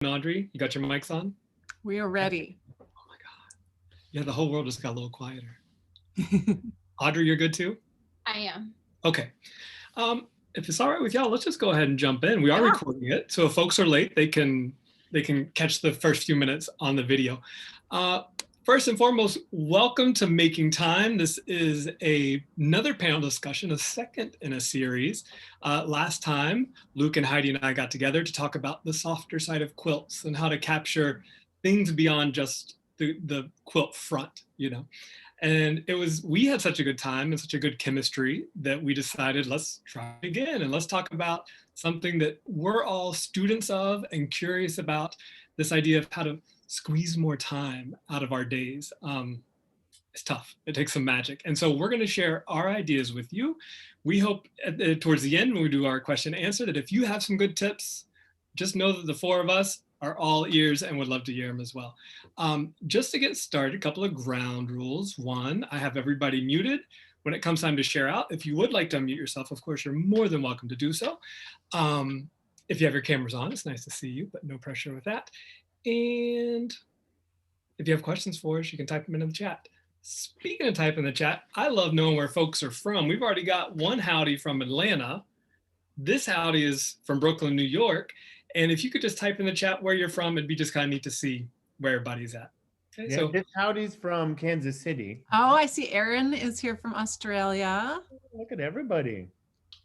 and Audrey, you got your mics on? We are ready. Oh my God. Yeah, the whole world just got a little quieter. Audrey, you're good too? I am. Okay. If it's all right with y'all, let's just go ahead and jump in. We are Yeah. recording it, so if folks are late, they can catch the first few minutes on the video. First and foremost, welcome to Making Time. This is another panel discussion, a second in a series. Last time, Luke and Heidi and I got together to talk about the softer side of quilts and how to capture things beyond just the quilt front, you know. And we had such a good time and such a good chemistry that we decided, let's try again and let's talk about something that we're all students of and curious about, this idea of how to squeeze more time out of our days. It's tough. It takes some magic. And so we're going to share our ideas with you. We hope towards the end, when we do our question and answer, that if you have some good tips, just know that the four of us are all ears and would love to hear them as well. Just to get started, a couple of ground rules. One, I have everybody muted. When it comes time to share out, if you would like to unmute yourself, of course, you're more than welcome to do so. If you have your cameras on, it's nice to see you, but no pressure with that. And if you have questions for us, you can type them into the chat. Speaking of typing in the chat, I love knowing where folks are from. We've already got one howdy from Atlanta. This howdy is from Brooklyn, New York. And if you could just type in the chat where you're from, it'd be just kind of neat to see where everybody's at. Okay, yeah, so this howdy's from Kansas City. Oh, I see Erin is here from Australia. Look at everybody.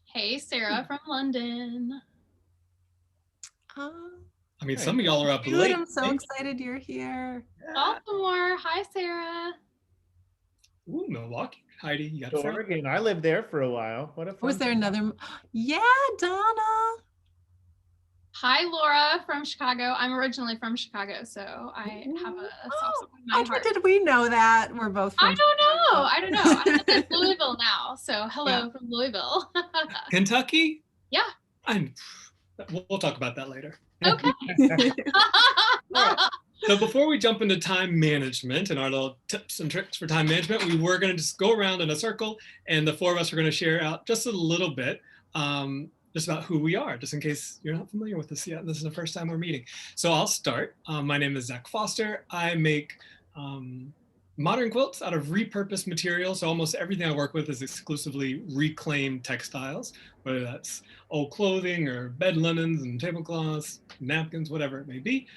Hey, Sarah from London. I mean, some of y'all are up Dude, late. I'm so excited you're here. Baltimore. Hi, Sarah. Ooh, Milwaukee. Heidi, you got Oregon. I lived there for a while. What a fun Was there another? Yeah, Donna. Hi, Laura from Chicago. I'm originally from Chicago, so I have a soft spot in my heart. Did we know that? We're both from I don't know. I live in Louisville now, so hello from Louisville. Kentucky? Yeah. We'll talk about that later. Okay. Right. So before we jump into time management and our little tips and tricks for time management, we were going to just go around in a circle, and the four of us are going to share out just a little bit just about who we are, just in case you're not familiar with us yet. This is the first time we're meeting. So I'll start. My name is Zach Foster. I make modern quilts out of repurposed material. So almost everything I work with is exclusively reclaimed textiles, whether that's old clothing or bed linens and tablecloths, napkins, whatever it may be.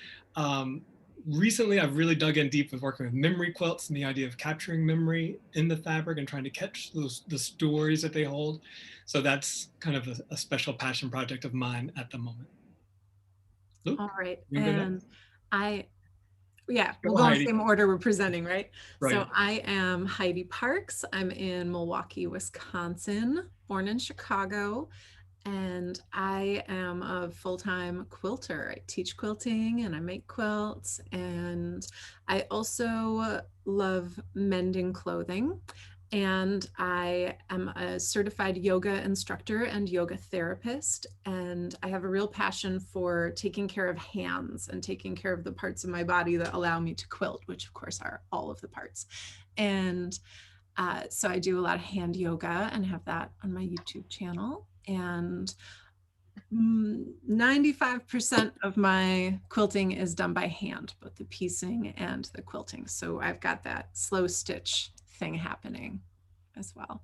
Recently, I've really dug in deep with working with memory quilts and the idea of capturing memory in the fabric and trying to catch the stories that they hold. So that's kind of a special passion project of mine at the moment. Luke, all right. And we'll go in the same order we're presenting, right? So I am Heidi Parks. I'm in Milwaukee, Wisconsin, born in Chicago. And I am a full-time quilter. I teach quilting and I make quilts. And I also love mending clothing. And I am a certified yoga instructor and yoga therapist. And I have a real passion for taking care of hands and taking care of the parts of my body that allow me to quilt, which of course are all of the parts. And so I do a lot of hand yoga and have that on my YouTube channel. And 95% of my quilting is done by hand, both the piecing and the quilting. So I've got that slow stitch thing happening as well.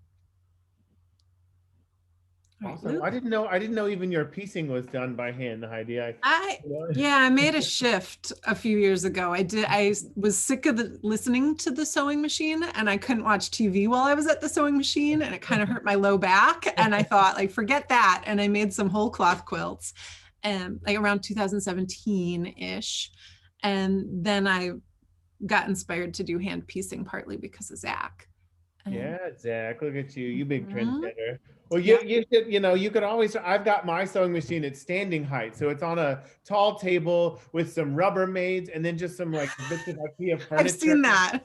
Awesome. Right, I didn't know even your piecing was done by hand, Heidi. I made a shift a few years ago. I was sick of listening to the sewing machine, and I couldn't watch TV while I was at the sewing machine, and it kind of hurt my low back. And I thought, like, forget that. And I made some whole cloth quilts, and like around 2017-ish. And then I got inspired to do hand piecing, partly because of Zach. Yeah, Zach, look at you. You big trendsetter. Well, you could always, I've got my sewing machine at standing height. So it's on a tall table with some Rubbermaids and then just some like bits of IKEA furniture. I've seen that.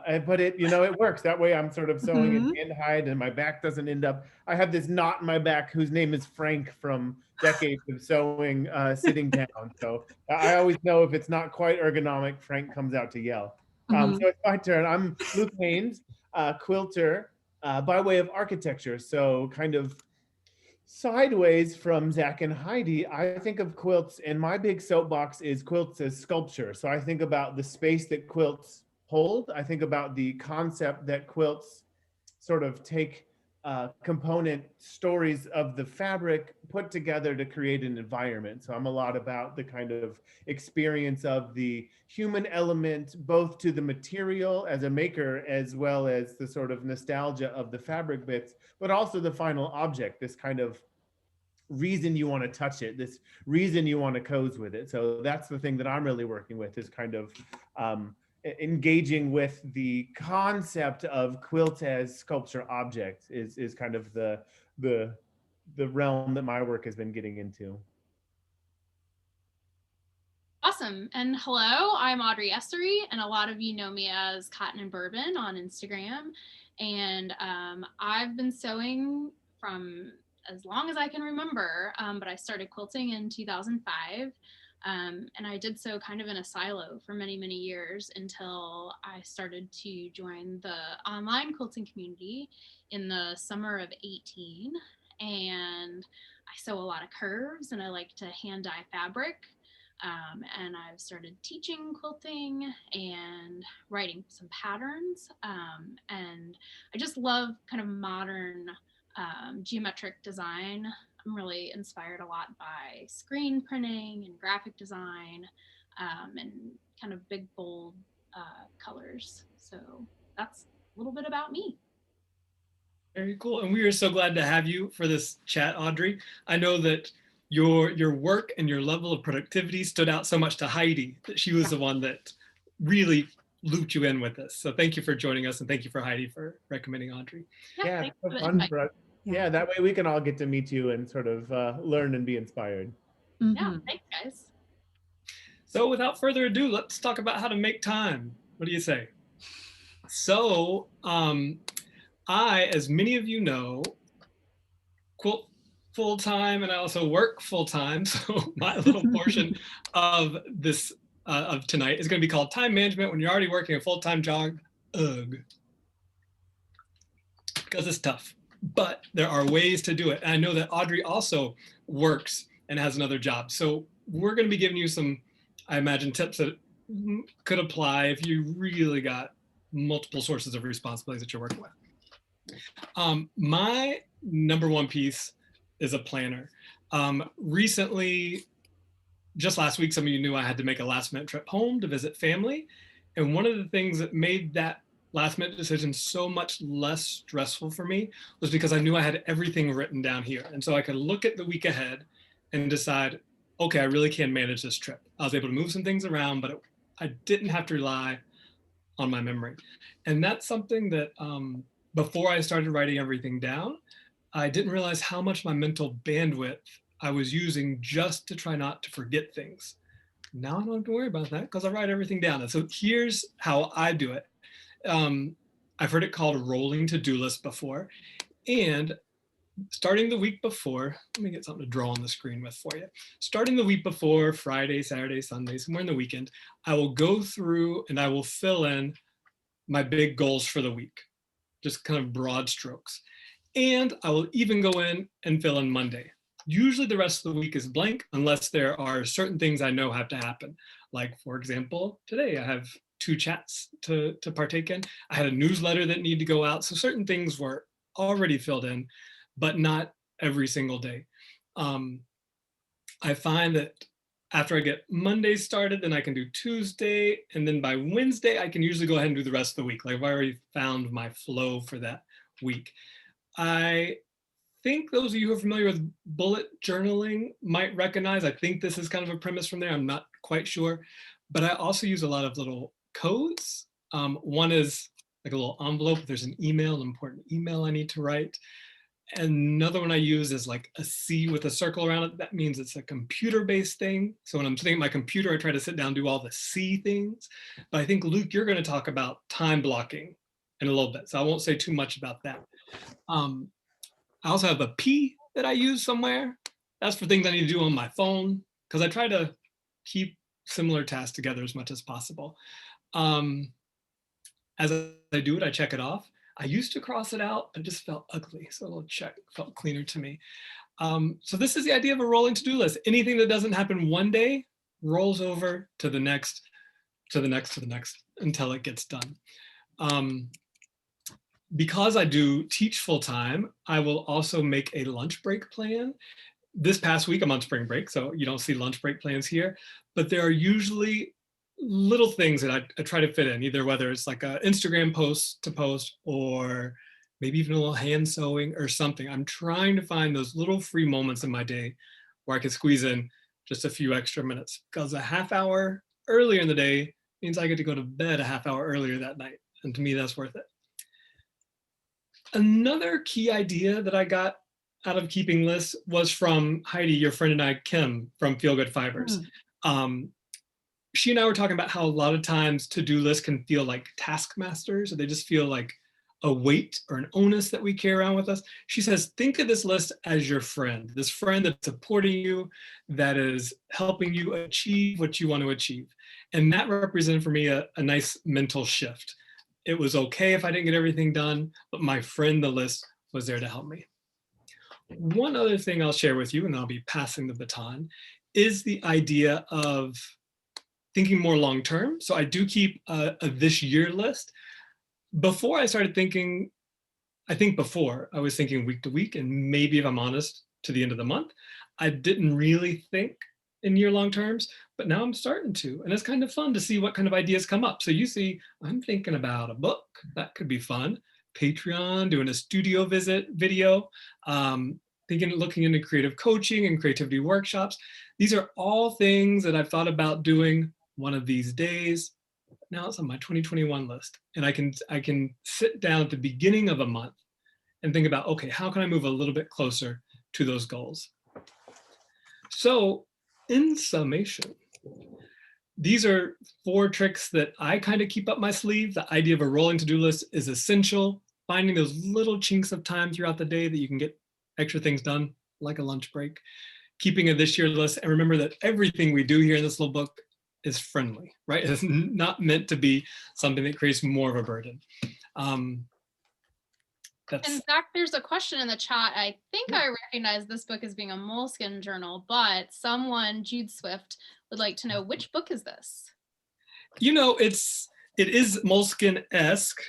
I put it, it works. That way I'm sort of sewing in hand height and my back doesn't end up. I have this knot in my back whose name is Frank from decades of sewing sitting down. So I always know if it's not quite ergonomic, Frank comes out to yell. So it's my turn. I'm Luke Haynes, quilter by way of architecture. So kind of Sideways from Zak and Heidi, I think of quilts, and my big soapbox is quilts as sculpture. So I think about the space that quilts hold. I think about the concept that quilts sort of take component stories of the fabric put together to create an environment. So I'm a lot about the kind of experience of the human element, both to the material as a maker, as well as the sort of nostalgia of the fabric bits, but also the final object, this kind of reason you want to touch it, this reason you want to cozy with it. So that's the thing that I'm really working with, is kind of engaging with the concept of quilt as sculpture object is kind of the realm that my work has been getting into. Awesome. And hello, I'm Audrey Esarey, and a lot of you know me as Cotton and Bourbon on Instagram. And I've been sewing from as long as I can remember, but I started quilting in 2005. And I did so kind of in a silo for many, many years until I started to join the online quilting community in the summer of 18. And I sew a lot of curves, and I like to hand dye fabric. And I've started teaching quilting and writing some patterns. And I just love kind of modern geometric design. I'm really inspired a lot by screen printing and graphic design, and kind of big, bold colors. So that's a little bit about me. Very cool. And we are so glad to have you for this chat, Audrey. I know that your work and your level of productivity stood out so much to Heidi that she was the one that really looped you in with this. So thank you for joining us, and thank you for Heidi for recommending Audrey. Yeah, so fun for us. Yeah, that way we can all get to meet you and sort of learn and be inspired. Yeah, thanks, guys. So without further ado, let's talk about how to make time. What do you say? So I, as many of you know, quilt full-time, and I also work full-time. So my little portion of this of tonight is going to be called time management when you're already working a full-time job. Ugh. Because it's tough, but there are ways to do it. And I know that Audrey also works and has another job. So we're going to be giving you some, I imagine, tips that could apply if you really got multiple sources of responsibilities that you're working with. My number one piece is a planner. Recently, just last week, some of you knew I had to make a last minute trip home to visit family. And one of the things that made that last minute decision so much less stressful for me was because I knew I had everything written down here. And so I could look at the week ahead and decide, okay, I really can manage this trip. I was able to move some things around, but I didn't have to rely on my memory. And that's something that before I started writing everything down, I didn't realize how much my mental bandwidth I was using just to try not to forget things. Now I don't have to worry about that because I write everything down. And so here's how I do it. I've heard it called rolling to-do list before. And starting the week before, let me get something to draw on the screen with for you. Starting the week before, Friday, Saturday, Sunday, somewhere in the weekend, I will go through and I will fill in my big goals for the week, just kind of broad strokes. And I will even go in and fill in Monday. Usually the rest of the week is blank unless there are certain things I know have to happen. Like, for example, today I have 2 chats to partake in. I had a newsletter that needed to go out. So certain things were already filled in, but not every single day. I find that after I get Monday started, then I can do Tuesday. And then by Wednesday, I can usually go ahead and do the rest of the week. Like I've already found my flow for that week. I think those of you who are familiar with bullet journaling might recognize, I think this is kind of a premise from there. I'm not quite sure, but I also use a lot of little codes. One is like a little envelope. There's an email, an important email I need to write. Another one I use is like a C with a circle around it. That means it's a computer-based thing. So when I'm sitting at my computer, I try to sit down and do all the C things. But I think, Luke, you're going to talk about time blocking in a little bit. So I won't say too much about that. I also have a P that I use somewhere. That's for things I need to do on my phone, because I try to keep similar tasks together as much as possible. As I do it, I check it off. I used to cross it out, but it just felt ugly. So a little check felt cleaner to me. So this is the idea of a rolling to-do list. Anything that doesn't happen one day rolls over to the next, to the next, to the next, until it gets done. Because I do teach full-time, I will also make a lunch break plan. This past week, I'm on spring break, so you don't see lunch break plans here, but there are usually little things that I try to fit in, either whether it's like an Instagram post to post or maybe even a little hand sewing or something. I'm trying to find those little free moments in my day where I can squeeze in just a few extra minutes, because a half hour earlier in the day means I get to go to bed a half hour earlier that night. And to me, that's worth it. Another key idea that I got out of keeping lists was from Heidi, your friend, and I, Kim, from Feel Good Fibers. She and I were talking about how a lot of times to-do lists can feel like taskmasters, or they just feel like a weight or an onus that we carry around with us. She says, think of this list as your friend, this friend that's supporting you, that is helping you achieve what you want to achieve. And that represented for me a nice mental shift. It was okay if I didn't get everything done, but my friend, the list, was there to help me. One other thing I'll share with you, and I'll be passing the baton, is the idea of thinking more long-term. So I do keep a this year list. Before I started thinking, I think before I was thinking week to week, and maybe if I'm honest, to the end of the month. I didn't really think in year-long terms, but now I'm starting to, and it's kind of fun to see what kind of ideas come up. So you see, I'm thinking about a book, that could be fun. Patreon, doing a studio visit video, looking into creative coaching and creativity workshops. These are all things that I've thought about doing one of these days. Now it's on my 2021 list, and I can sit down at the beginning of a month and think about, okay, how can I move a little bit closer to those goals? So in summation, these are 4 tricks that I kind of keep up my sleeve. The idea of a rolling to-do list is essential. Finding those little chinks of time throughout the day that you can get extra things done, like a lunch break. Keeping a this year list, and remember that everything we do here in this little book is friendly, right? It's not meant to be something that creates more of a burden. And Zach, there's a question in the chat. I think I recognize this book as being a Moleskine journal, but someone, Jude Swift, would like to know, which book is this? You know, it is Moleskine-esque.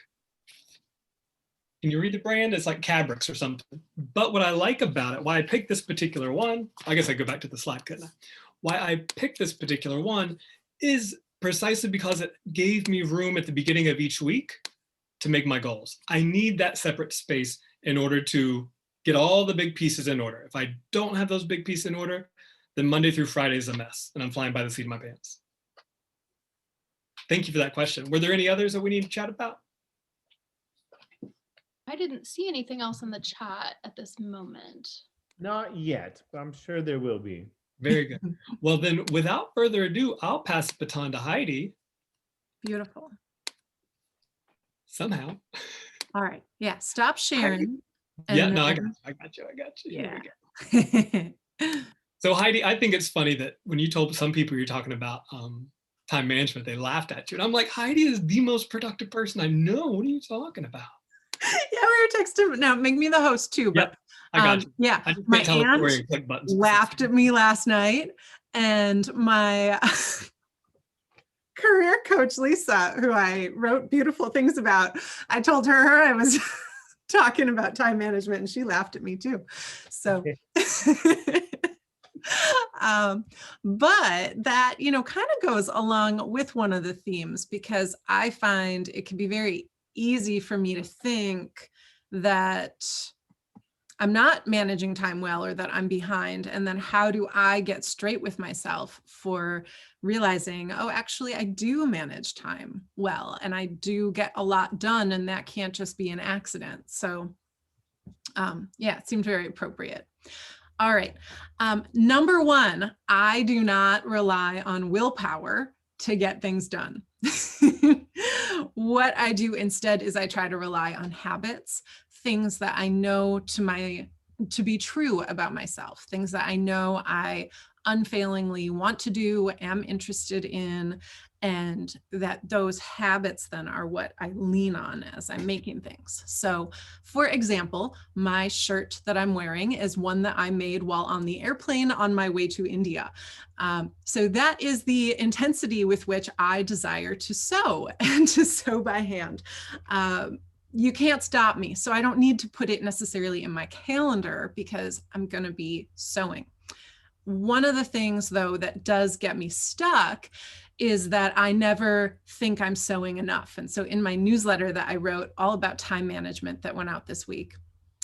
Can you read the brand? It's like Cabrix or something. But what I like about it, why I picked this particular one, I guess I go back to the slide, couldn't I? Why I picked this particular one is precisely because it gave me room at the beginning of each week to make my goals. I need that separate space in order to get all the big pieces in order. If I don't have those big pieces in order, then Monday through Friday is a mess, and I'm flying by the seat of my pants. Thank you for that question. Were there any others that we need to chat about? I didn't see anything else in the chat at this moment. Not yet, but I'm sure there will be. Very good. Well, then, without further ado, I'll pass the baton to Heidi. Beautiful. Somehow. All right. Yeah. Stop sharing. Yeah, no, I got you. Yeah. Here we go. So Heidi, I think it's funny that when you told some people you're talking about time management, they laughed at you. And I'm like, Heidi is the most productive person I know. What are you talking about? Yeah, we were texting. Now, make me the host too. But yep, I got you. Yeah, I just my can't tell aunt where you click buttons. laughed at me last night, and my career coach, Lisa, who I wrote beautiful things about, I told her I was talking about time management, and she laughed at me too. So, but that, kind of goes along with one of the themes, because I find it can be very easy for me to think that I'm not managing time well, or that I'm behind. And then how do I get straight with myself for realizing, oh, actually, I do manage time well, and I do get a lot done, and that can't just be an accident. So yeah, it seemed very appropriate. All right. Number 1, I do not rely on willpower to get things done. What I do instead is I try to rely on habits, things that I know to be true about myself, things that I know I unfailingly want to do, am interested in, and that those habits then are what I lean on as I'm making things. So for example, my shirt that I'm wearing is one that I made while on the airplane on my way to India. So that is the intensity with which I desire to sew and to sew by hand. You can't stop me. So I don't need to put it necessarily in my calendar because I'm going to be sewing. One of the things, though, that does get me stuck is that I never think I'm sewing enough. And so in my newsletter that I wrote all about time management that went out this week,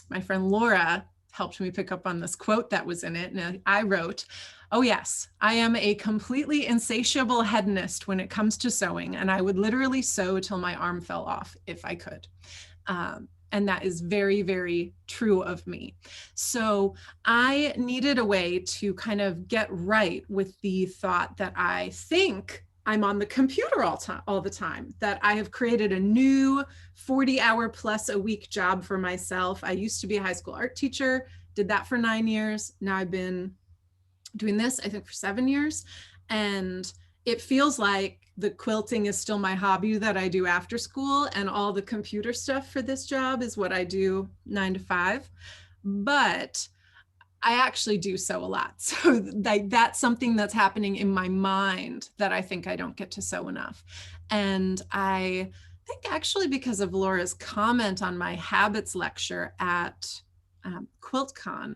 my friend Laura helped me pick up on this quote that was in it. And I wrote, "Oh yes, I am a completely insatiable hedonist when it comes to sewing, and I would literally sew till my arm fell off if I could." And that is very, very true of me. So I needed a way to kind of get right with the thought that I think I'm on the computer all the time, that I have created a new 40-hour plus a week job for myself. I used to be a high school art teacher, did that for 9 years. Now I've been doing this, I think, for 7 years. And it feels like the quilting is still my hobby that I do after school, and all the computer stuff for this job is what I do 9 to 5. But I actually do sew a lot. So that's something that's happening in my mind that I think I don't get to sew enough. And I think actually because of Laura's comment on my habits lecture at QuiltCon,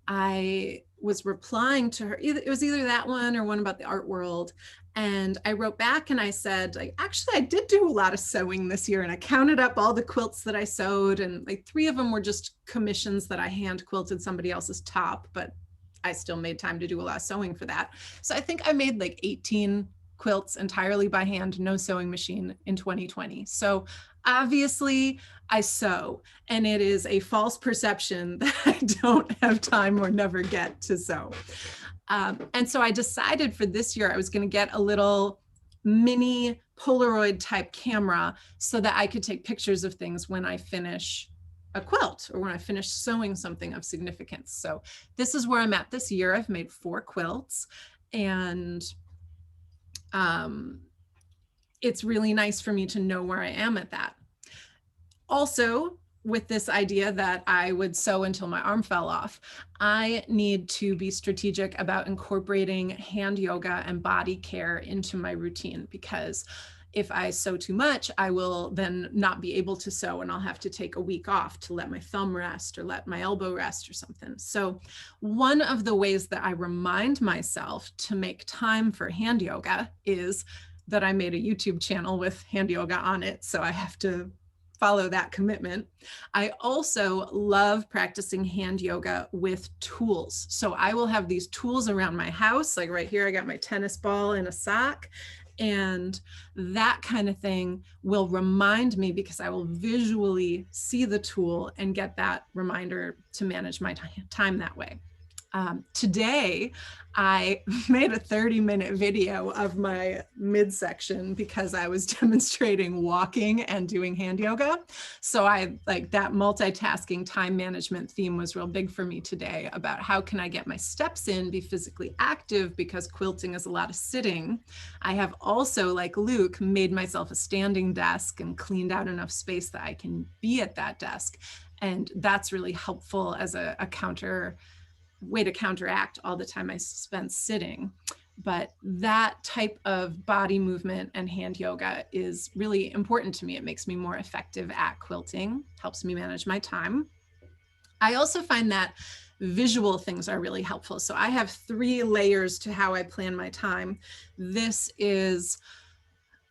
I was replying to her. It was either that one or one about the art world. And I wrote back and I said, like, actually, I did do a lot of sewing this year. And I counted up all the quilts that I sewed. And like 3 of them were just commissions that I hand quilted somebody else's top, but I still made time to do a lot of sewing for that. So I think I made like 18 quilts entirely by hand, no sewing machine in 2020. So obviously I sew, and it is a false perception that I don't have time or never get to sew. And so I decided for this year I was going to get a little mini Polaroid type camera so that I could take pictures of things when I finish a quilt or when I finish sewing something of significance. So this is where I'm at this year. I've made 4 quilts, and it's really nice for me to know where I am at that. Also, with this idea that I would sew until my arm fell off, I need to be strategic about incorporating hand yoga and body care into my routine, because if I sew too much, I will then not be able to sew, and I'll have to take a week off to let my thumb rest or let my elbow rest or something. So one of the ways that I remind myself to make time for hand yoga is that I made a YouTube channel with hand yoga on it. So I have to follow that commitment. I also love practicing hand yoga with tools. So I will have these tools around my house. Like right here, I got my tennis ball and a sock. And that kind of thing will remind me, because I will visually see the tool and get that reminder to manage my time that way. Today, I made a 30-minute video of my midsection because I was demonstrating walking and doing hand yoga. So I like that multitasking time management theme was real big for me today, about how can I get my steps in, be physically active, because quilting is a lot of sitting. I have also, like Luke, made myself a standing desk and cleaned out enough space that I can be at that desk. And that's really helpful as a way to counteract all the time I spent sitting. But that type of body movement and hand yoga is really important to me. It makes me more effective at quilting, helps me manage my time. I also find that visual things are really helpful. So I have 3 layers to how I plan my time. This is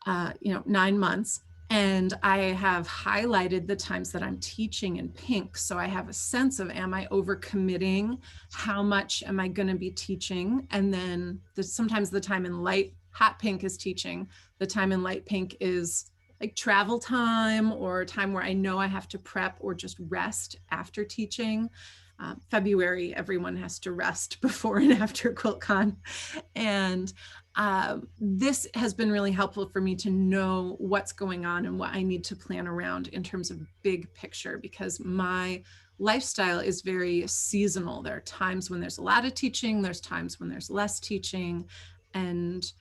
9 months. And I have highlighted the times that I'm teaching in pink. So I have a sense of, am I overcommitting? How much am I going to be teaching? And then sometimes the time in light, hot pink is teaching. The time in light pink is like travel time, or time where I know I have to prep or just rest after teaching. February, everyone has to rest before and after QuiltCon. And this has been really helpful for me to know what's going on and what I need to plan around in terms of big picture, because my lifestyle is very seasonal. There are times when there's a lot of teaching, there's times when there's less teaching, and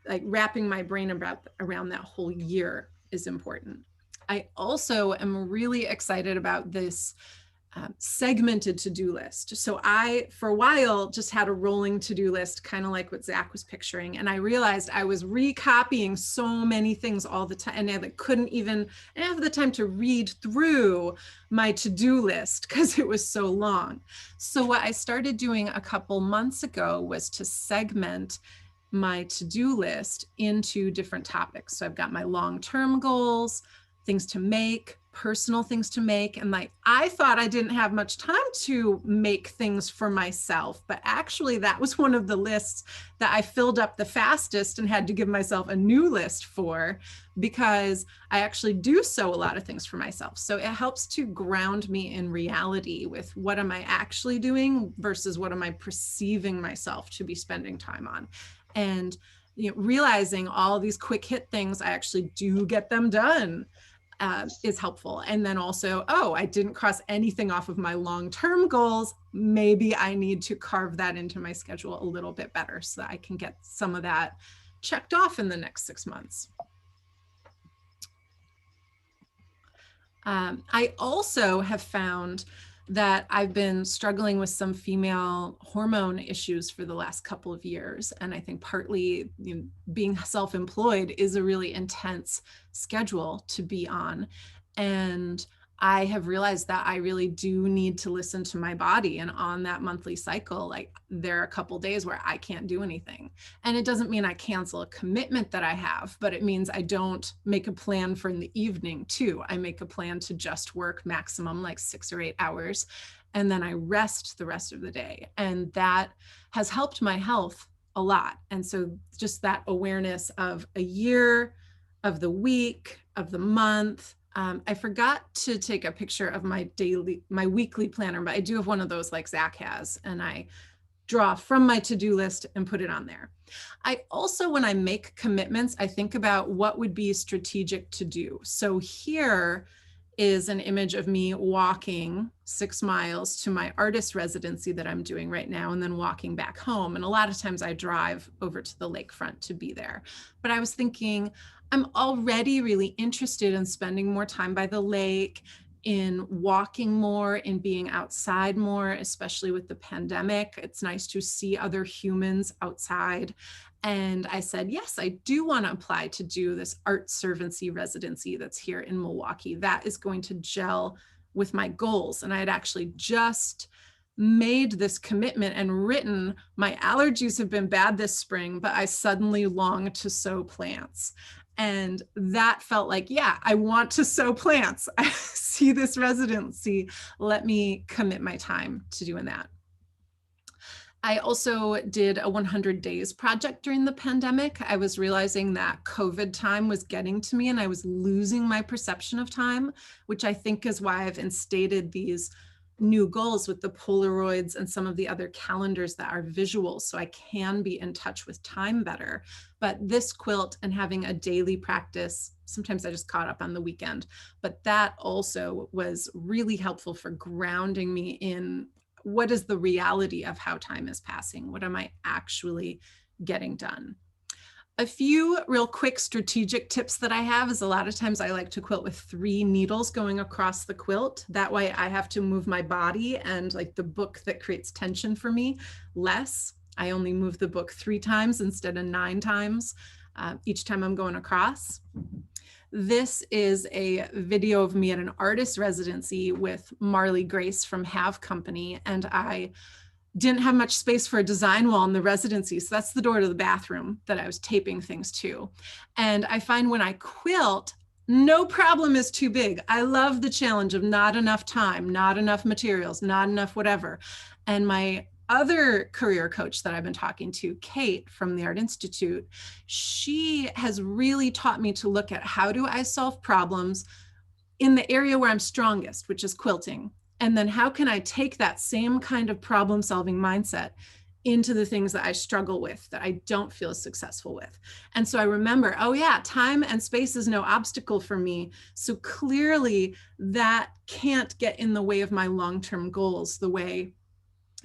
like wrapping my brain around that whole year is important. I also am really excited about this segmented to-do list. So I, for a while, just had a rolling to-do list, kind of like what Zach was picturing. And I realized I was recopying so many things all the time, and I couldn't even have the time to read through my to-do list because it was so long. So what I started doing a couple months ago was to segment my to-do list into different topics. So I've got my long-term goals, things to make, personal things to make. And like, I thought I didn't have much time to make things for myself, but actually that was one of the lists that I filled up the fastest and had to give myself a new list for, because I actually do sew a lot of things for myself. So it helps to ground me in reality with what am I actually doing versus what am I perceiving myself to be spending time on. And realizing all these quick hit things, I actually do get them done. Is helpful. And then also, oh, I didn't cross anything off of my long-term goals. Maybe I need to carve that into my schedule a little bit better so that I can get some of that checked off in the next 6 months. I also have found that I've been struggling with some female hormone issues for the last couple of years. And I think partly being self-employed is a really intense schedule to be on. And I have realized that I really do need to listen to my body. And on that monthly cycle, like there are a couple days where I can't do anything. And it doesn't mean I cancel a commitment that I have, but it means I don't make a plan for in the evening too. I make a plan to just work maximum like 6 or 8 hours. And then I rest the rest of the day. And that has helped my health a lot. And so just that awareness of a year, of the week, of the month. I forgot to take a picture of my weekly planner, but I do have one of those like Zach has, and I draw from my to-do list and put it on there. I also, when I make commitments, I think about what would be strategic to do. So here is an image of me walking 6 miles to my artist residency that I'm doing right now, and then walking back home. And a lot of times I drive over to the lakefront to be there. But I was thinking, I'm already really interested in spending more time by the lake, in walking more, in being outside more, especially with the pandemic. It's nice to see other humans outside. And I said, yes, I do want to apply to do this art servancy residency that's here in Milwaukee. That is going to gel with my goals. And I had actually just made this commitment and written, my allergies have been bad this spring, but I suddenly long to sow plants. And that felt like, yeah, I want to sow plants. I see this residency. Let me commit my time to doing that. I also did a 100 days project during the pandemic. I was realizing that COVID time was getting to me and I was losing my perception of time, which I think is why I've instated these new goals with the Polaroids and some of the other calendars that are visual, so I can be in touch with time better. But this quilt and having a daily practice, sometimes I just caught up on the weekend, but that also was really helpful for grounding me in what is the reality of how time is passing? What am I actually getting done? A few real quick strategic tips that I have is a lot of times I like to quilt with 3 needles going across the quilt. That way I have to move my body and like the book that creates tension for me less. I only move the book 3 times instead of 9 times each time I'm going across. This is a video of me at an artist residency with Marley Grace from Have Company, and I didn't have much space for a design wall in the residency. So that's the door to the bathroom that I was taping things to. And I find when I quilt, no problem is too big. I love the challenge of not enough time, not enough materials, not enough whatever. And my other career coach that I've been talking to, Kate from the Art Institute, she has really taught me to look at how do I solve problems in the area where I'm strongest, which is quilting. And then how can I take that same kind of problem-solving mindset into the things that I struggle with, that I don't feel successful with. And so I remember, oh yeah, time and space is no obstacle for me. So clearly that can't get in the way of my long-term goals the way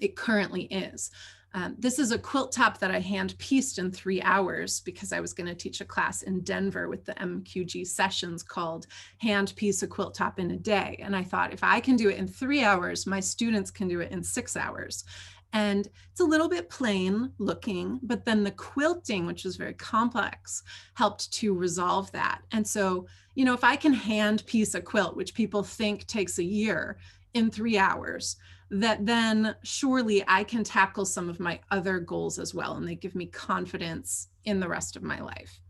it currently is. This is a quilt top that I hand pieced in 3 hours because I was going to teach a class in Denver with the MQG sessions called Hand Piece a Quilt Top in a Day. And I thought, if I can do it in 3 hours, my students can do it in 6 hours. And it's a little bit plain looking, but then the quilting, which is very complex, helped to resolve that. And so, you know, if I can hand piece a quilt, which people think takes a year, in 3 hours, that then surely I can tackle some of my other goals as well. And they give me confidence in the rest of my life.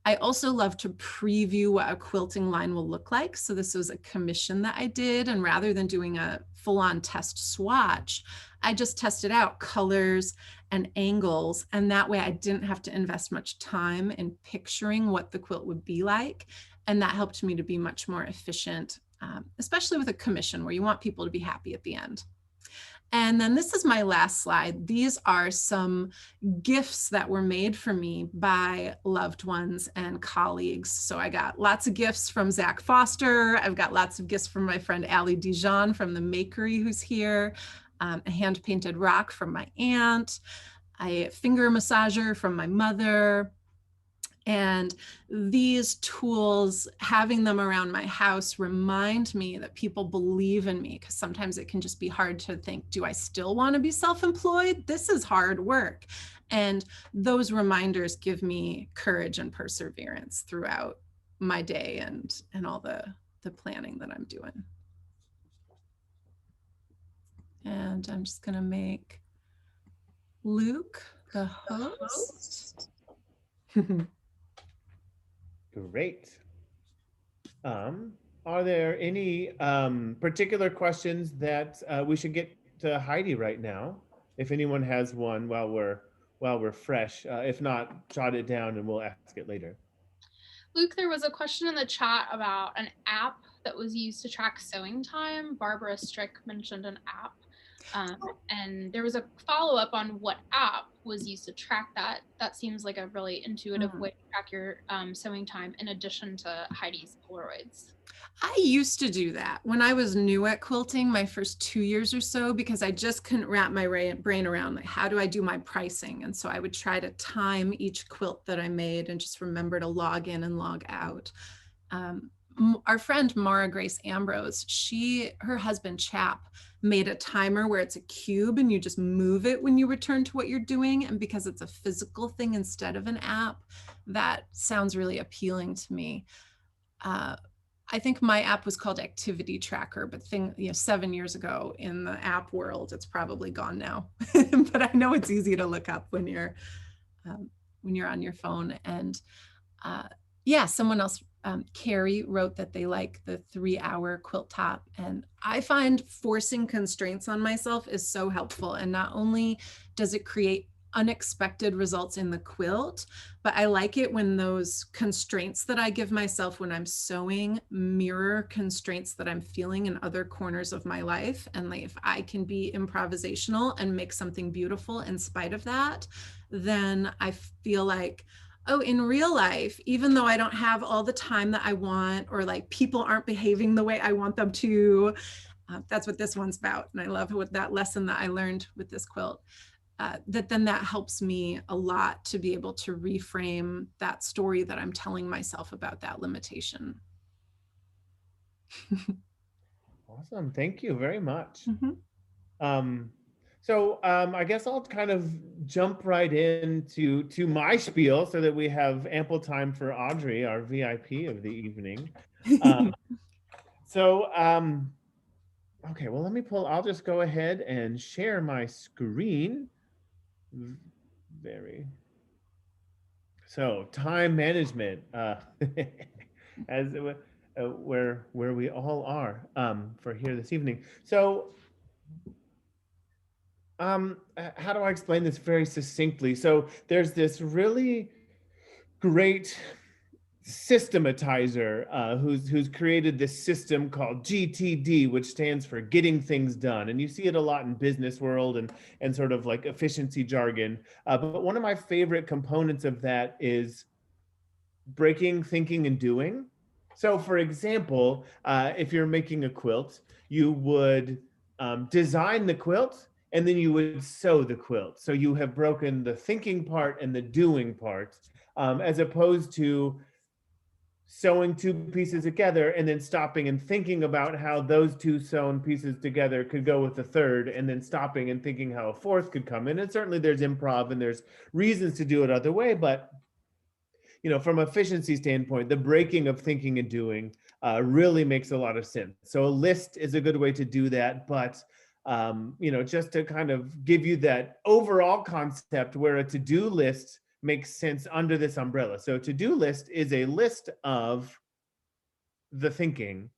I also love to preview what a quilting line will look like. So this was a commission that I did. And rather than doing a full-on test swatch, I just tested out colors and angles. And that way I didn't have to invest much time in picturing what the quilt would be like. And that helped me to be much more efficient, especially with a commission where you want people to be happy at the end. And then this is my last slide. These are some gifts that were made for me by loved ones and colleagues. So I got lots of gifts from Zach Foster. I've got lots of gifts from my friend Allie Dijon from the Makery, who's here, a hand-painted rock from my aunt, a finger massager from my mother. And these tools, having them around my house, remind me that people believe in me, because sometimes it can just be hard to think, do I still want to be self-employed? This is hard work. And those reminders give me courage and perseverance throughout my day and all the planning that I'm doing. And I'm just going to make Luke the host. Great. Are there any particular questions that we should get to Heidi right now? If anyone has one while we're fresh. If not, jot it down and we'll ask it later. Luke, there was a question in the chat about an app that was used to track sewing time. Barbara Strick mentioned an app. And there was a follow-up on what app was used to track that. That seems like a really intuitive way to track your sewing time in addition to Heidi's Polaroids. I used to do that when I was new at quilting, my first 2 years or so, because I just couldn't wrap my brain around, like, how do I do my pricing? And so I would try to time each quilt that I made and just remember to log in and log out. Our friend Mara Grace Ambrose, her husband Chap made a timer where it's a cube and you just move it when you return to what you're doing. And because it's a physical thing instead of an app, that sounds really appealing to me. I think my app was called Activity Tracker, but 7 years ago in the app world, it's probably gone now. But I know it's easy to look up when you're on your phone. And yeah, someone else, Carrie, wrote that they like the 3-hour quilt top. And I find forcing constraints on myself is so helpful. And not only does it create unexpected results in the quilt, but I like it when those constraints that I give myself when I'm sewing mirror constraints that I'm feeling in other corners of my life. And like, if I can be improvisational and make something beautiful in spite of that, then I feel like, oh, in real life, even though I don't have all the time that I want, or like people aren't behaving the way I want them to, that's what this one's about. And I love that lesson that I learned with this quilt. That helps me a lot to be able to reframe that story that I'm telling myself about that limitation. Awesome. Thank you very much. Mm-hmm. So I guess I'll kind of jump right into my spiel so that we have ample time for Audrey, our VIP of the evening. Okay, well, I'll just go ahead and share my screen. So time management, as where we all are for here this evening. So how do I explain this very succinctly? So there's this really great systematizer who's created this system called GTD, which stands for getting things done. And you see it a lot in business world and sort of like efficiency jargon. But one of my favorite components of that is breaking, thinking, and doing. So for example, if you're making a quilt, you would design the quilt and then you would sew the quilt. So you have broken the thinking part and the doing part, as opposed to sewing two pieces together and then stopping and thinking about how those two sewn pieces together could go with the third, and then stopping and thinking how a fourth could come in. And certainly there's improv and there's reasons to do it other way, but from efficiency standpoint, the breaking of thinking and doing really makes a lot of sense. So a list is a good way to do that, but just to kind of give you that overall concept where a to-do list makes sense under this umbrella. So to-do list is a list of the thinking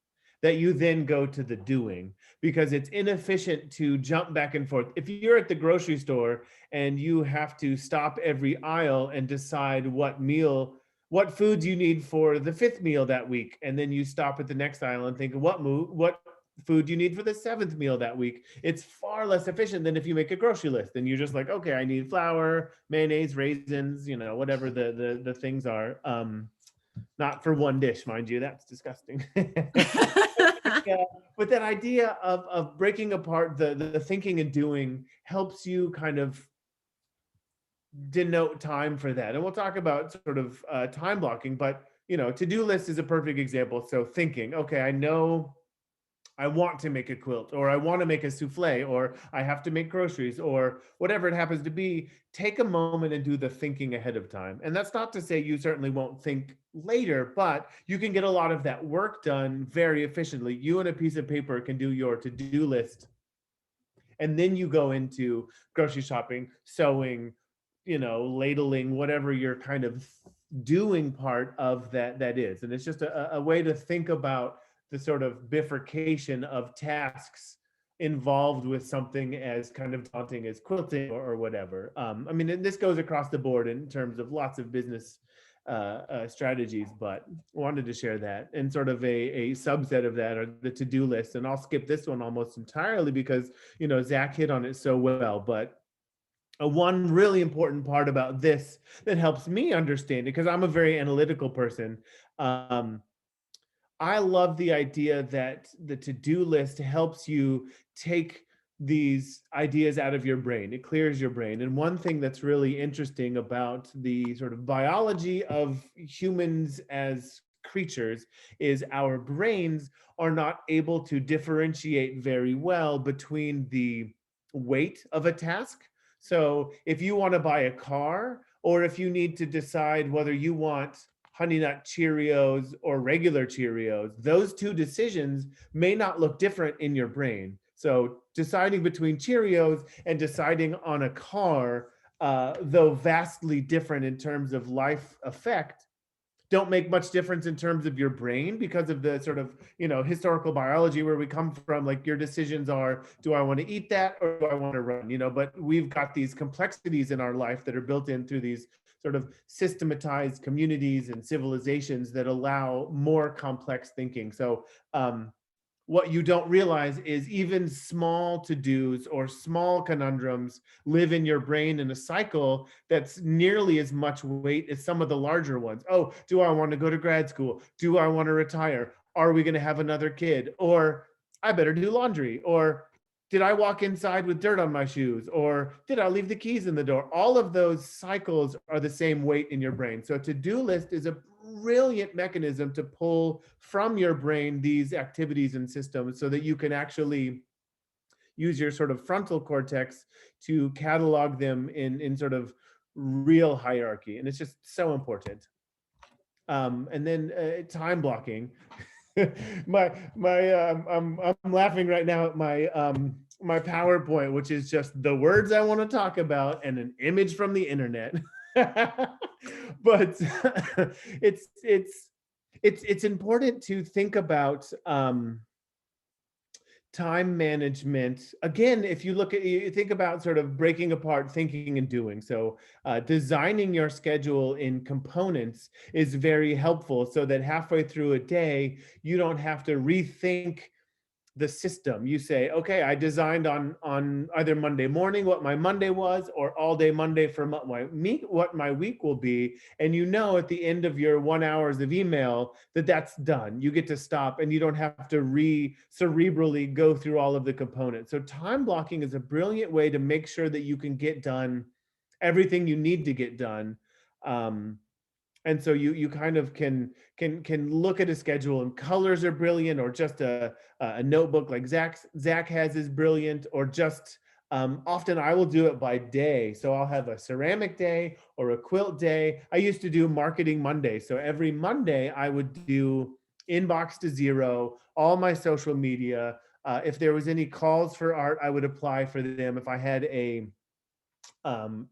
that you then go to the doing, because it's inefficient to jump back and forth. If you're at the grocery store and you have to stop every aisle and decide what foods you need for the 5th meal that week, and then you stop at the next aisle and think what food you need for the 7th meal that week, it's far less efficient than if you make a grocery list and you're just like, okay, I need flour, mayonnaise, raisins, whatever the things are. Not for one dish, mind you, that's disgusting. But that idea of breaking apart the thinking and doing helps you kind of denote time for that. And we'll talk about sort of time blocking, but to-do list is a perfect example. So thinking, okay, I know I want to make a quilt, or I want to make a souffle, or I have to make groceries, or whatever it happens to be. Take a moment and do the thinking ahead of time. And that's not to say you certainly won't think later, but you can get a lot of that work done very efficiently. You and a piece of paper can do your to-do list, and then you go into grocery shopping, sewing, ladling, whatever your kind of doing part of that is. And it's just a way to think about the sort of bifurcation of tasks involved with something as kind of daunting as quilting or whatever. And this goes across the board in terms of lots of business strategies, but wanted to share that. And sort of a subset of that are the to-do list. And I'll skip this one almost entirely because, Zach hit on it so well, but one really important part about this that helps me understand it, because I'm a very analytical person. I love the idea that the to-do list helps you take these ideas out of your brain. It clears your brain. And one thing that's really interesting about the sort of biology of humans as creatures is our brains are not able to differentiate very well between the weight of a task. So if you want to buy a car, or if you need to decide whether you want Honey Nut Cheerios or regular Cheerios, those two decisions may not look different in your brain. So deciding between Cheerios and deciding on a car, though vastly different in terms of life effect, don't make much difference in terms of your brain because of the sort of, historical biology where we come from. Like, your decisions are, do I want to eat that or do I want to run? But we've got these complexities in our life that are built in through these sort of systematized communities and civilizations that allow more complex thinking. So what you don't realize is even small to-dos or small conundrums live in your brain in a cycle that's nearly as much weight as some of the larger ones. Oh, do I want to go to grad school? Do I want to retire? Are we going to have another kid? Or I better do laundry? Or did I walk inside with dirt on my shoes? Or did I leave the keys in the door? All of those cycles are the same weight in your brain. So to-do list is a brilliant mechanism to pull from your brain these activities and systems so that you can actually use your sort of frontal cortex to catalog them in sort of real hierarchy. And it's just so important. And then time blocking. I'm laughing right now at my PowerPoint, which is just the words I want to talk about and an image from the internet. But it's important to think about time management, again, if you look at, you think about sort of breaking apart thinking and doing. So designing your schedule in components is very helpful, so that halfway through a day, you don't have to rethink the system. You say, okay, I designed on either Monday morning what my Monday was, or all day Monday for what my week will be. And you know, at the end of your 1 hours of email, that's done. You get to stop, and you don't have to cerebrally go through all of the components. So time blocking is a brilliant way to make sure that you can get done everything you need to get done. And so you kind of can look at a schedule, and colors are brilliant, or just a notebook like Zak has is brilliant, or just often I will do it by day. So I'll have a ceramic day or a quilt day. I used to do marketing Monday. So every Monday I would do inbox to zero, all my social media. If there was any calls for art, I would apply for them. If I had a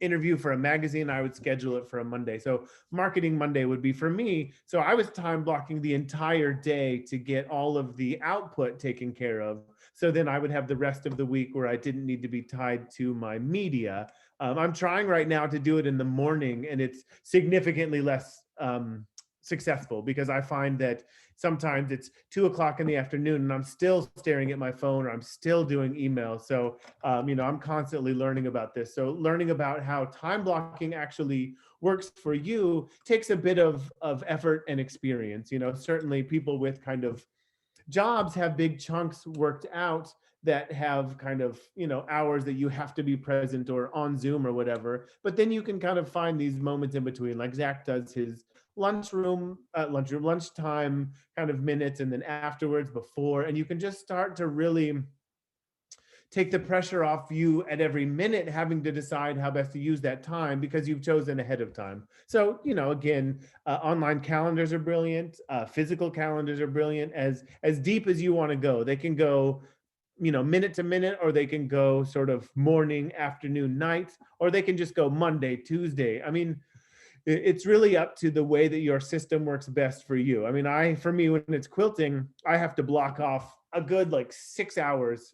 interview for a magazine, I would schedule it for a Monday. So marketing Monday would be for me. So I was time blocking the entire day to get all of the output taken care of. So then I would have the rest of the week where I didn't need to be tied to my media. I'm trying right now to do it in the morning, and it's significantly less successful, because I find that sometimes it's 2 o'clock in the afternoon and I'm still staring at my phone, or I'm still doing email. So, I'm constantly learning about this. So learning about how time blocking actually works for you takes a bit of effort and experience. Certainly people with kind of jobs have big chunks worked out that have kind of, hours that you have to be present or on Zoom or whatever. But then you can kind of find these moments in between, like Zak does his lunchtime kind of minutes, and then afterwards, before, and you can just start to really take the pressure off you at every minute, having to decide how best to use that time, because you've chosen ahead of time. So, again, online calendars are brilliant. Physical calendars are brilliant. As deep as you want to go, they can go, minute to minute, or they can go sort of morning, afternoon, night, or they can just go Monday, Tuesday. I mean, it's really up to the way that your system works best for you. I mean, for me, when it's quilting, I have to block off a good like 6 hours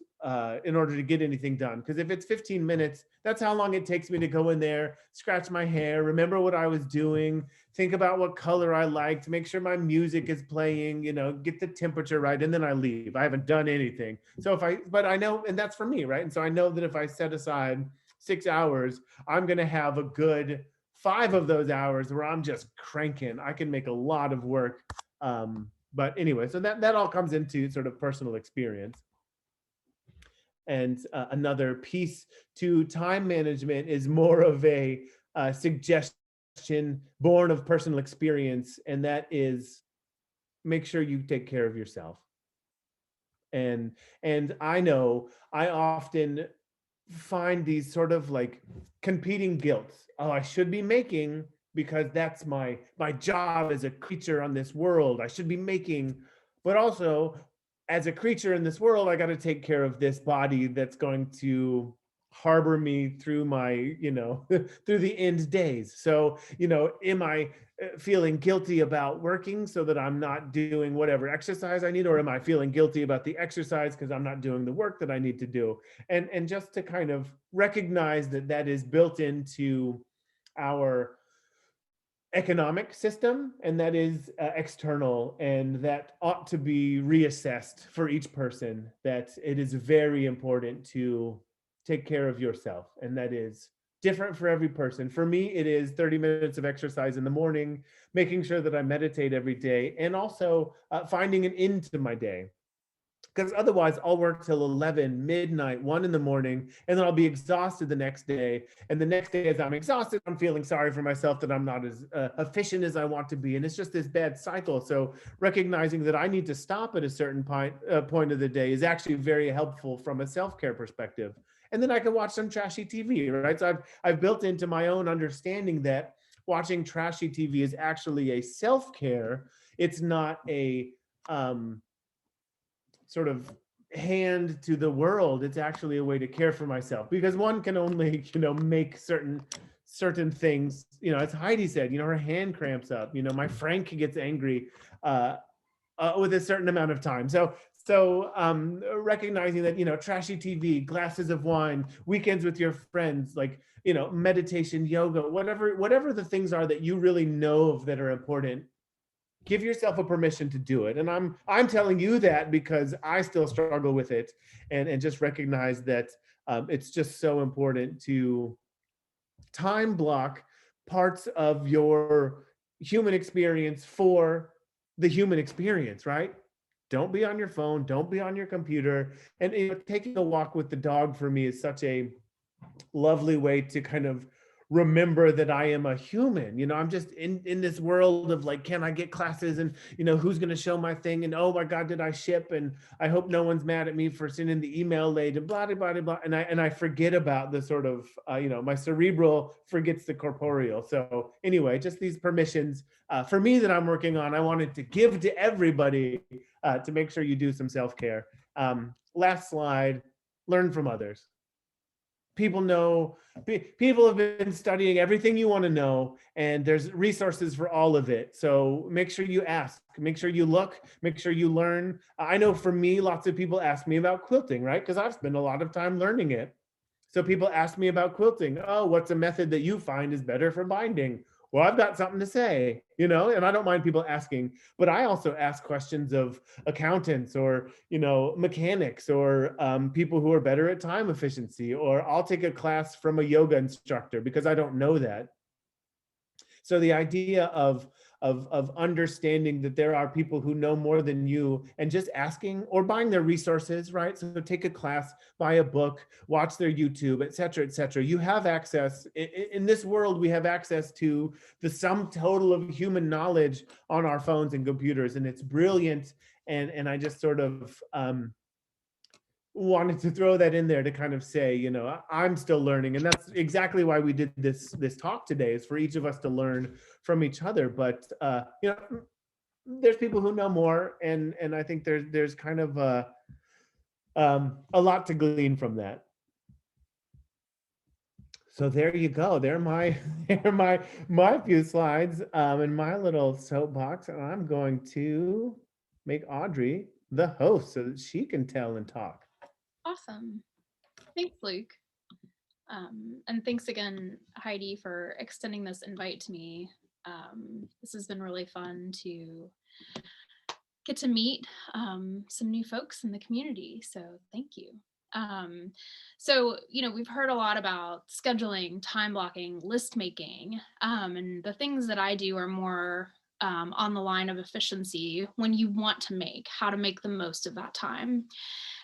in order to get anything done. Because if it's 15 minutes, that's how long it takes me to go in there, scratch my hair, remember what I was doing, think about what color I liked, make sure my music is playing, get the temperature right, and then I leave. I haven't done anything. But I know, and that's for me, right? And so I know that if I set aside 6 hours, I'm going to have a good 5 of those hours where I'm just cranking. I can make a lot of work. But anyway, so that all comes into sort of personal experience. And another piece to time management is more of a suggestion born of personal experience, and that is, make sure you take care of yourself. And I know I often find these sort of like competing guilts. Oh, I should be making, because that's my job as a creature on this world. I should be making, but also as a creature in this world, I got to take care of this body that's going to harbor me through my, through the end days. So, am I feeling guilty about working so that I'm not doing whatever exercise I need, or am I feeling guilty about the exercise because I'm not doing the work that I need to do? And just to kind of recognize that is built into our economic system, and that is external, and that ought to be reassessed for each person, that it is very important to take care of yourself. And that is different for every person. For me, it is 30 minutes of exercise in the morning, making sure that I meditate every day, and also finding an end to my day. Because otherwise I'll work till 11, midnight, 1 in the morning, and then I'll be exhausted the next day. And the next day, as I'm exhausted, I'm feeling sorry for myself that I'm not as efficient as I want to be. And it's just this bad cycle. So recognizing that I need to stop at a certain point of the day is actually very helpful from a self-care perspective. And then I can watch some trashy TV, right? So I've built into my own understanding that watching trashy TV is actually a self-care. It's not a sort of hand to the world. It's actually a way to care for myself, because one can only, make certain things, as Heidi said, her hand cramps up, my Frank gets angry with a certain amount of time. So So recognizing that, trashy TV, glasses of wine, weekends with your friends, like, meditation, yoga, whatever the things are that you really know of that are important, give yourself a permission to do it. And I'm telling you that because I still struggle with it, and just recognize that it's just so important to time block parts of your human experience for the human experience, right? Don't be on your phone, don't be on your computer. And taking a walk with the dog for me is such a lovely way to kind of remember that I am a human. I'm just in this world of like, can I get classes, and who's going to show my thing, and oh my god, did I ship, and I hope no one's mad at me for sending the email late, and blah blah blah blah. And I forget about the sort of my cerebral forgets the corporeal. So anyway, just these permissions for me that I'm working on, I wanted to give to everybody to make sure you do some self-care. Last slide. Learn from others. People have been studying everything you want to know, and there's resources for all of it. So make sure you ask, make sure you look, make sure you learn. I know for me, lots of people ask me about quilting, right? Because I've spent a lot of time learning it. So people ask me about quilting. Oh, what's a method that you find is better for binding? Well, I've got something to say, and I don't mind people asking, but I also ask questions of accountants, or, mechanics, or people who are better at time efficiency, or I'll take a class from a yoga instructor because I don't know that. So the idea of understanding that there are people who know more than you, and just asking or buying their resources, right? So take a class, buy a book, watch their YouTube, et cetera, et cetera. You have access in this world. We have access to the sum total of human knowledge on our phones and computers, and it's brilliant. And I just sort of wanted to throw that in there to kind of say, I'm still learning. And that's exactly why we did this talk today, is for each of us to learn from each other. But there's people who know more, and I think there's kind of a lot to glean from that. So there you go. They're my few slides in my little soapbox, and I'm going to make Audrey the host so that she can tell and talk. Awesome. Thanks, Luke. And thanks again, Heidi, for extending this invite to me. This has been really fun to get to meet some new folks in the community. So thank you. So, we've heard a lot about scheduling, time blocking, list making, and the things that I do are more on the line of efficiency when you want to make, how to make the most of that time.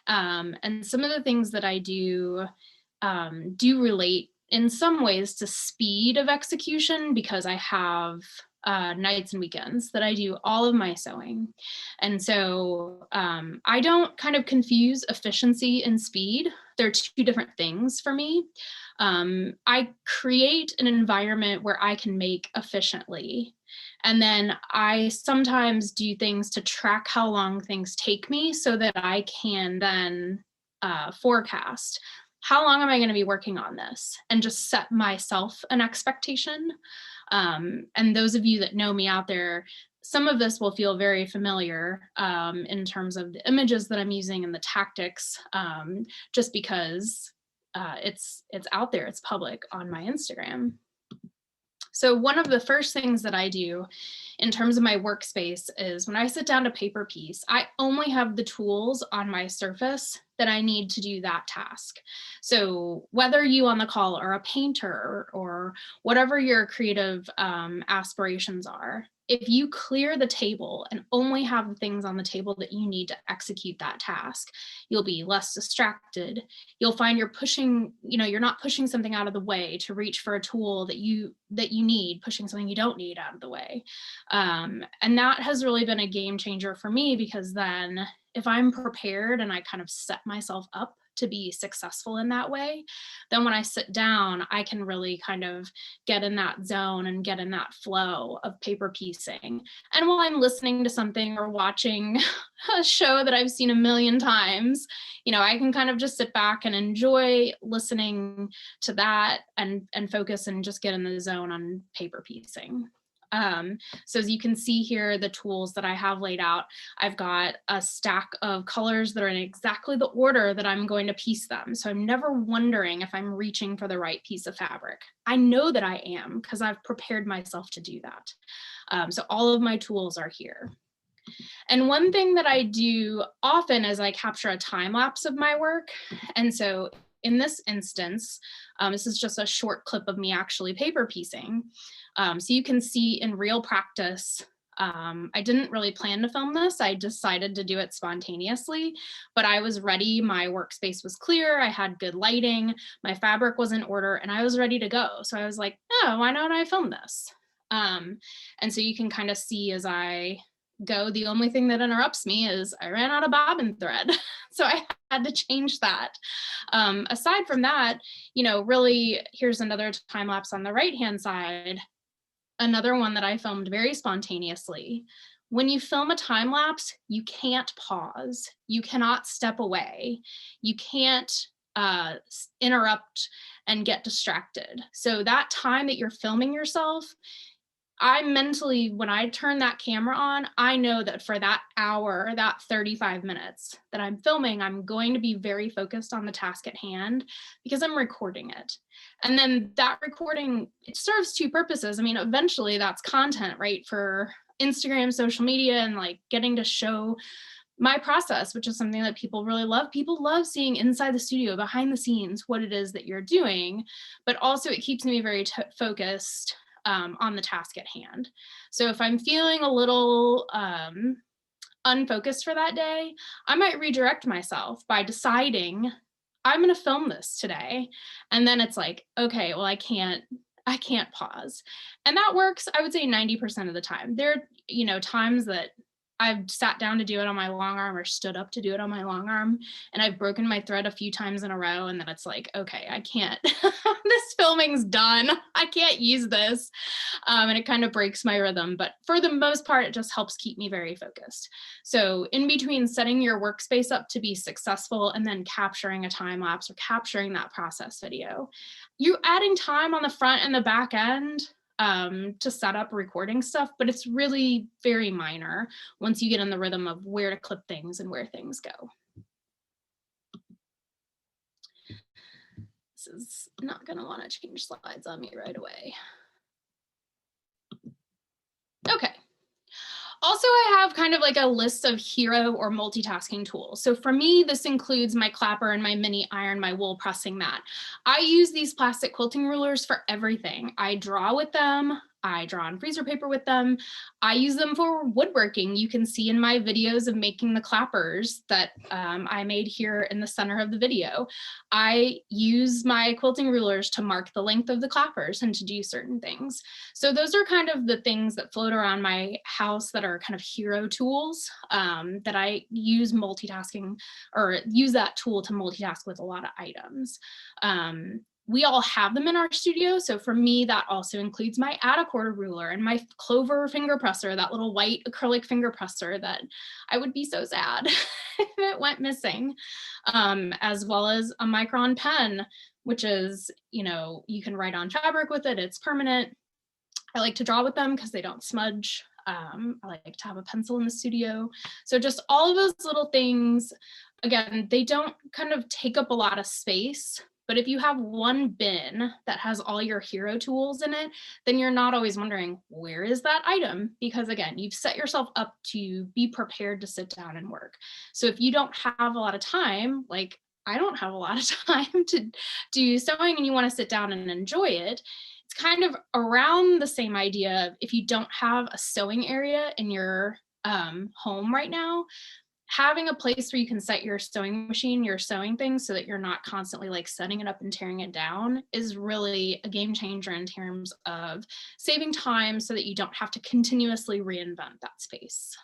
And some of the things that I do relate in some ways to speed of execution, because I have nights and weekends that I do all of my sewing. And so I don't kind of confuse efficiency and speed. They're two different things for me. I create an environment where I can make efficiently. And then I sometimes do things to track how long things take me, so that I can then forecast how long am I going to be working on this, and just set myself an expectation. And those of you that know me out there, some of this will feel very familiar in terms of the images that I'm using and the tactics, just because it's out there, it's public on my Instagram. So one of the first things that I do in terms of my workspace is when I sit down to paper piece, I only have the tools on my surface that I need to do that task. So whether you on the call are a painter or whatever your creative aspirations are, if you clear the table and only have the things on the table that you need to execute that task, you'll be less distracted. You'll find you're pushing, you're not pushing something out of the way to reach for a tool that you need, pushing something you don't need out of the way. And that has really been a game changer for me, because then if I'm prepared and I kind of set myself up to be successful in that way, then when I sit down, I can really kind of get in that zone and get in that flow of paper piecing. And while I'm listening to something or watching a show that I've seen a million times, I can kind of just sit back and enjoy listening to that and focus and just get in the zone on paper piecing. So as you can see here, the tools that I have laid out, I've got a stack of colors that are in exactly the order that I'm going to piece them. So I'm never wondering if I'm reaching for the right piece of fabric. I know that I am because I've prepared myself to do that. So all of my tools are here. And one thing that I do often is I capture a time lapse of my work. And so in this instance, this is just a short clip of me actually paper piecing. So you can see in real practice, I didn't really plan to film this. I decided to do it spontaneously, but I was ready. My workspace was clear. I had good lighting. My fabric was in order and I was ready to go. So I was like, oh, why don't I film this? And so you can kind of see as I go, the only thing that interrupts me is I ran out of bobbin thread. So I had to change that. Aside from that, really, here's another time lapse on the right-hand side. Another one that I filmed very spontaneously. When you film a time lapse, you can't pause. You cannot step away. You can't interrupt and get distracted. So that time that you're filming yourself, I mentally, when I turn that camera on, I know that for that hour, that 35 minutes that I'm filming, I'm going to be very focused on the task at hand because I'm recording it. And then that recording, it serves two purposes. I mean, eventually that's content, right? For Instagram, social media, and like getting to show my process, which is something that people really love. People love seeing inside the studio, behind the scenes, what it is that you're doing, but also it keeps me very focused on the task at hand. So if I'm feeling a little unfocused for that day, I might redirect myself by deciding I'm going to film this today. And then it's like, okay, well, I can't pause. And that works, I would say 90% of the time. There are, times that I've sat down to do it on my long arm or stood up to do it on my long arm, and I've broken my thread a few times in a row, and then it's like, okay, I can't, this filming's done. I can't use this. And it kind of breaks my rhythm, but for the most part, it just helps keep me very focused. So in between setting your workspace up to be successful and then capturing a time lapse or capturing that process video, you're adding time on the front and the back end to set up recording stuff, but it's really very minor once you get in the rhythm of where to clip things and where things go. This is not going to want to change slides on me right away. Okay. Also, I have kind of like a list of hero or multitasking tools. So for me, this includes my clapper and my mini iron, my wool pressing mat. I use these plastic quilting rulers for everything. I draw with them. I draw on freezer paper with them. I use them for woodworking. You can see in my videos of making the clappers that I made here in the center of the video. I use my quilting rulers to mark the length of the clappers and to do certain things. So those are kind of the things that float around my house that are kind of hero tools that I use multitasking, or use that tool to multitask with a lot of items. We all have them in our studio. So for me, that also includes my add-a-quarter ruler and my Clover finger presser, that little white acrylic finger presser that I would be so sad if it went missing, as well as a micron pen, which is, you can write on fabric with it. It's permanent. I like to draw with them because they don't smudge. I like to have a pencil in the studio. So just all of those little things, again, they don't kind of take up a lot of space. But if you have one bin that has all your hero tools in it, then you're not always wondering, where is that item? Because again, you've set yourself up to be prepared to sit down and work. So if you don't have a lot of time, like I don't have a lot of time to do sewing and you want to sit down and enjoy it, it's kind of around the same idea of if you don't have a sewing area in your home right now, having a place where you can set your sewing machine, your sewing things, so that you're not constantly like setting it up and tearing it down is really a game changer in terms of saving time so that you don't have to continuously reinvent that space.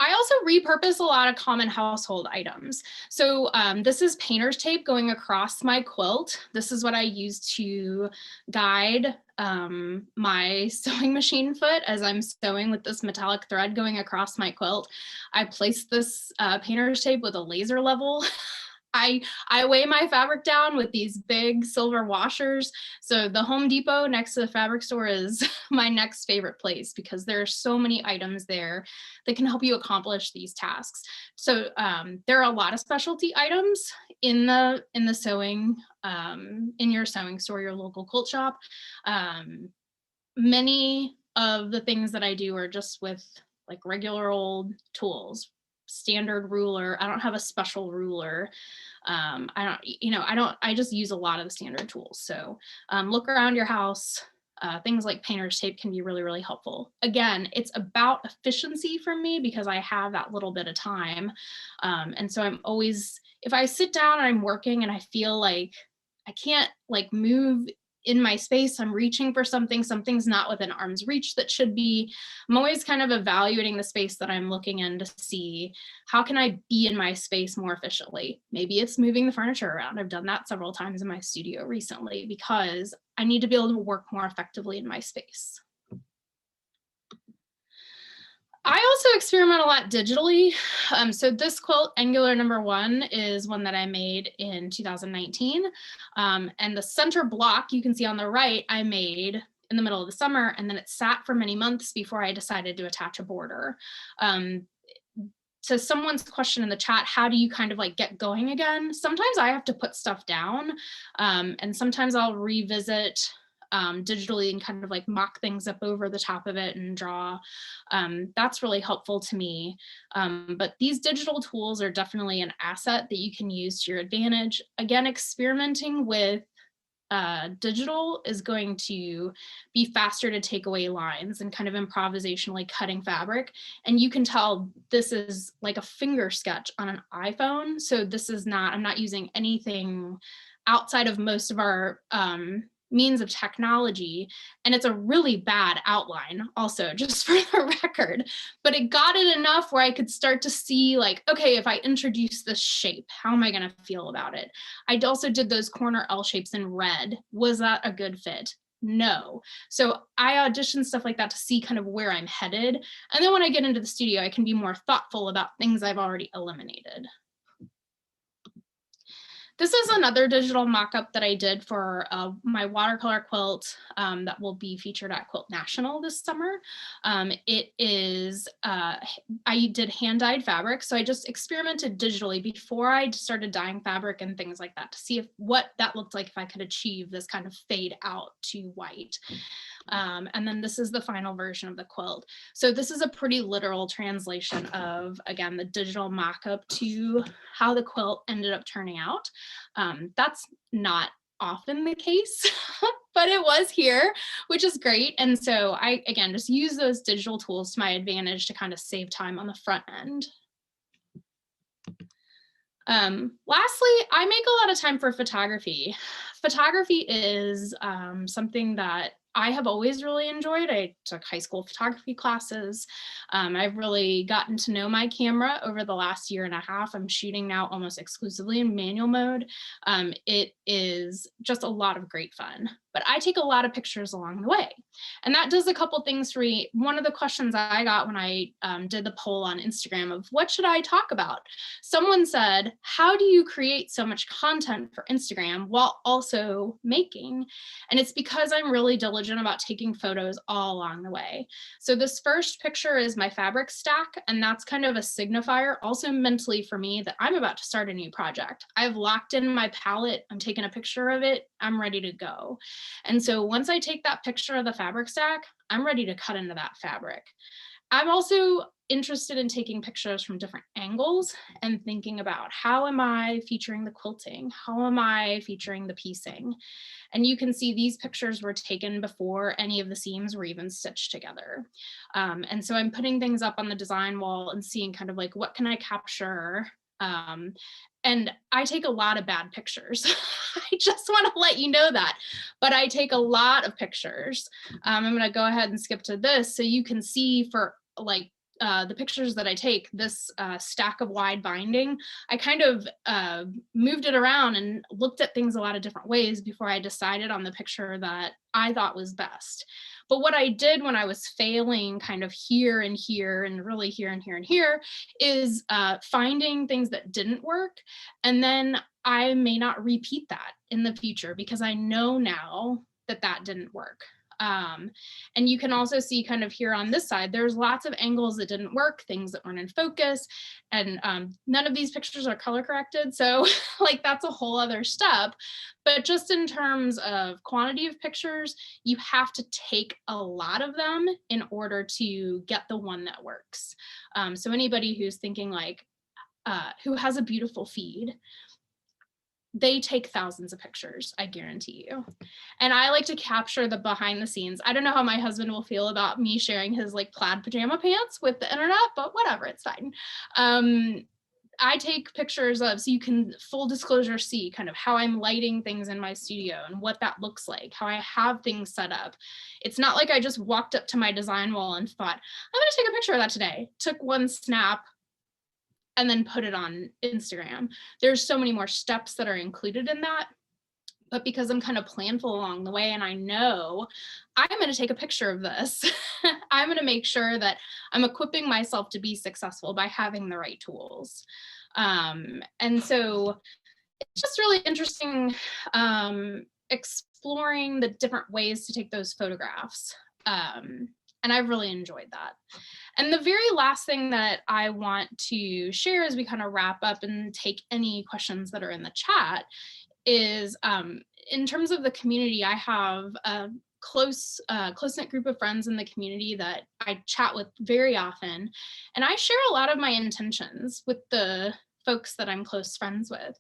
I also repurpose a lot of common household items. So this is painter's tape going across my quilt. This is what I use to guide my sewing machine foot as I'm sewing with this metallic thread going across my quilt. I placed this painter's tape with a laser level I weigh my fabric down with these big silver washers. So the Home Depot next to the fabric store is my next favorite place because there are so many items there that can help you accomplish these tasks. So there are a lot of specialty items in the sewing, in your sewing store, your local quilt shop. Many of the things that I do are just with like regular old tools, standard ruler. I don't have a special ruler. I just use a lot of the standard tools. So look around your house. Things like painter's tape can be really, really helpful. Again, it's about efficiency for me because I have that little bit of time. And so I'm always, if I sit down and I'm working and I feel like I can't like move in my space, I'm reaching for something, something's not within arm's reach that should be. I'm always kind of evaluating the space that I'm looking in to see how can I be in my space more efficiently. Maybe it's moving the furniture around. I've done that several times in my studio recently because I need to be able to work more effectively in my space. I also experiment a lot digitally. So this quilt, Angular #1, is one that I made in 2019. And the center block you can see on the right, I made in the middle of the summer, and then it sat for many months before I decided to attach a border. To someone's question in the chat, how do you kind of like get going again? Sometimes I have to put stuff down, and sometimes I'll revisit digitally and kind of like mock things up over the top of it and draw. That's really helpful to me. But these digital tools are definitely an asset that you can use to your advantage. Again, experimenting with digital is going to be faster to take away lines and kind of improvisationally cutting fabric. And you can tell this is like a finger sketch on an iPhone. So this is not, I'm not using anything outside of most of our means of technology, and it's a really bad outline also, just for the record, but it got it enough where I could start to see like, okay, if I introduce this shape, how am I going to feel about it? I also did those corner L shapes in red. Was that a good fit? No. So I audition stuff like that to see kind of where I'm headed, and then when I get into the studio, I can be more thoughtful about things I've already eliminated. This is another digital mock-up that I did for my watercolor quilt that will be featured at Quilt National this summer. It is, I did hand-dyed fabric, so I just experimented digitally before I started dyeing fabric and things like that to see what that looked like if I could achieve this kind of fade out to white. And then this is the final version of the quilt. So this is a pretty literal translation of, again, the digital mock-up to how the quilt ended up turning out. That's not often the case, but it was here, which is great. And so I, again, just use those digital tools to my advantage to kind of save time on the front end. Lastly, I make a lot of time for photography. Photography is something that I have always really enjoyed. I took high school photography classes. I've really gotten to know my camera over the last year and a half. I'm shooting now almost exclusively in manual mode. It is just a lot of great fun, but I take a lot of pictures along the way. And that does a couple things for me. One of the questions I got when I did the poll on Instagram of what should I talk about? Someone said, how do you create so much content for Instagram while also making? And it's because I'm really diligent about taking photos all along the way. So this first picture is my fabric stack, and that's kind of a signifier also mentally for me that I'm about to start a new project. I've locked in my palette, I'm taking a picture of it, I'm ready to go. And so once I take that picture of the fabric stack, I'm ready to cut into that fabric. I'm also interested in taking pictures from different angles and thinking about how am I featuring the quilting? How am I featuring the piecing? And you can see these pictures were taken before any of the seams were even stitched together. And so I'm putting things up on the design wall and seeing kind of like, what can I capture? And I take a lot of bad pictures. I just want to let you know that, but I take a lot of pictures. I'm going to go ahead and skip to this so you can see for like the pictures that I take, this stack of wide binding, I kind of moved it around and looked at things a lot of different ways before I decided on the picture that I thought was best. But what I did when I was failing kind of here and here and really here and here and here is finding things that didn't work. And then I may not repeat that in the future because I know now that that didn't work. And you can also see kind of here on this side, there's lots of angles that didn't work, things that weren't in focus, and none of these pictures are color corrected. So like that's a whole other step. But just in terms of quantity of pictures, you have to take a lot of them in order to get the one that works. So anybody who's thinking like, who has a beautiful feed, they take thousands of pictures, I guarantee you. And I like to capture the behind the scenes. I don't know how my husband will feel about me sharing his like plaid pajama pants with the internet, but whatever, it's fine. I take pictures of, so you can full disclosure see kind of how I'm lighting things in my studio and what that looks like, how I have things set up. It's not like I just walked up to my design wall and thought, I'm gonna take a picture of that today. Took one snap, and then put it on Instagram. There's so many more steps that are included in that. But because I'm kind of planful along the way and I know I'm going to take a picture of this, I'm going to make sure that I'm equipping myself to be successful by having the right tools. And so it's just really interesting exploring the different ways to take those photographs. And I've really enjoyed that. And the very last thing that I want to share as we kind of wrap up and take any questions that are in the chat is in terms of the community, I have a close-knit group of friends in the community that I chat with very often. And I share a lot of my intentions with the folks that I'm close friends with.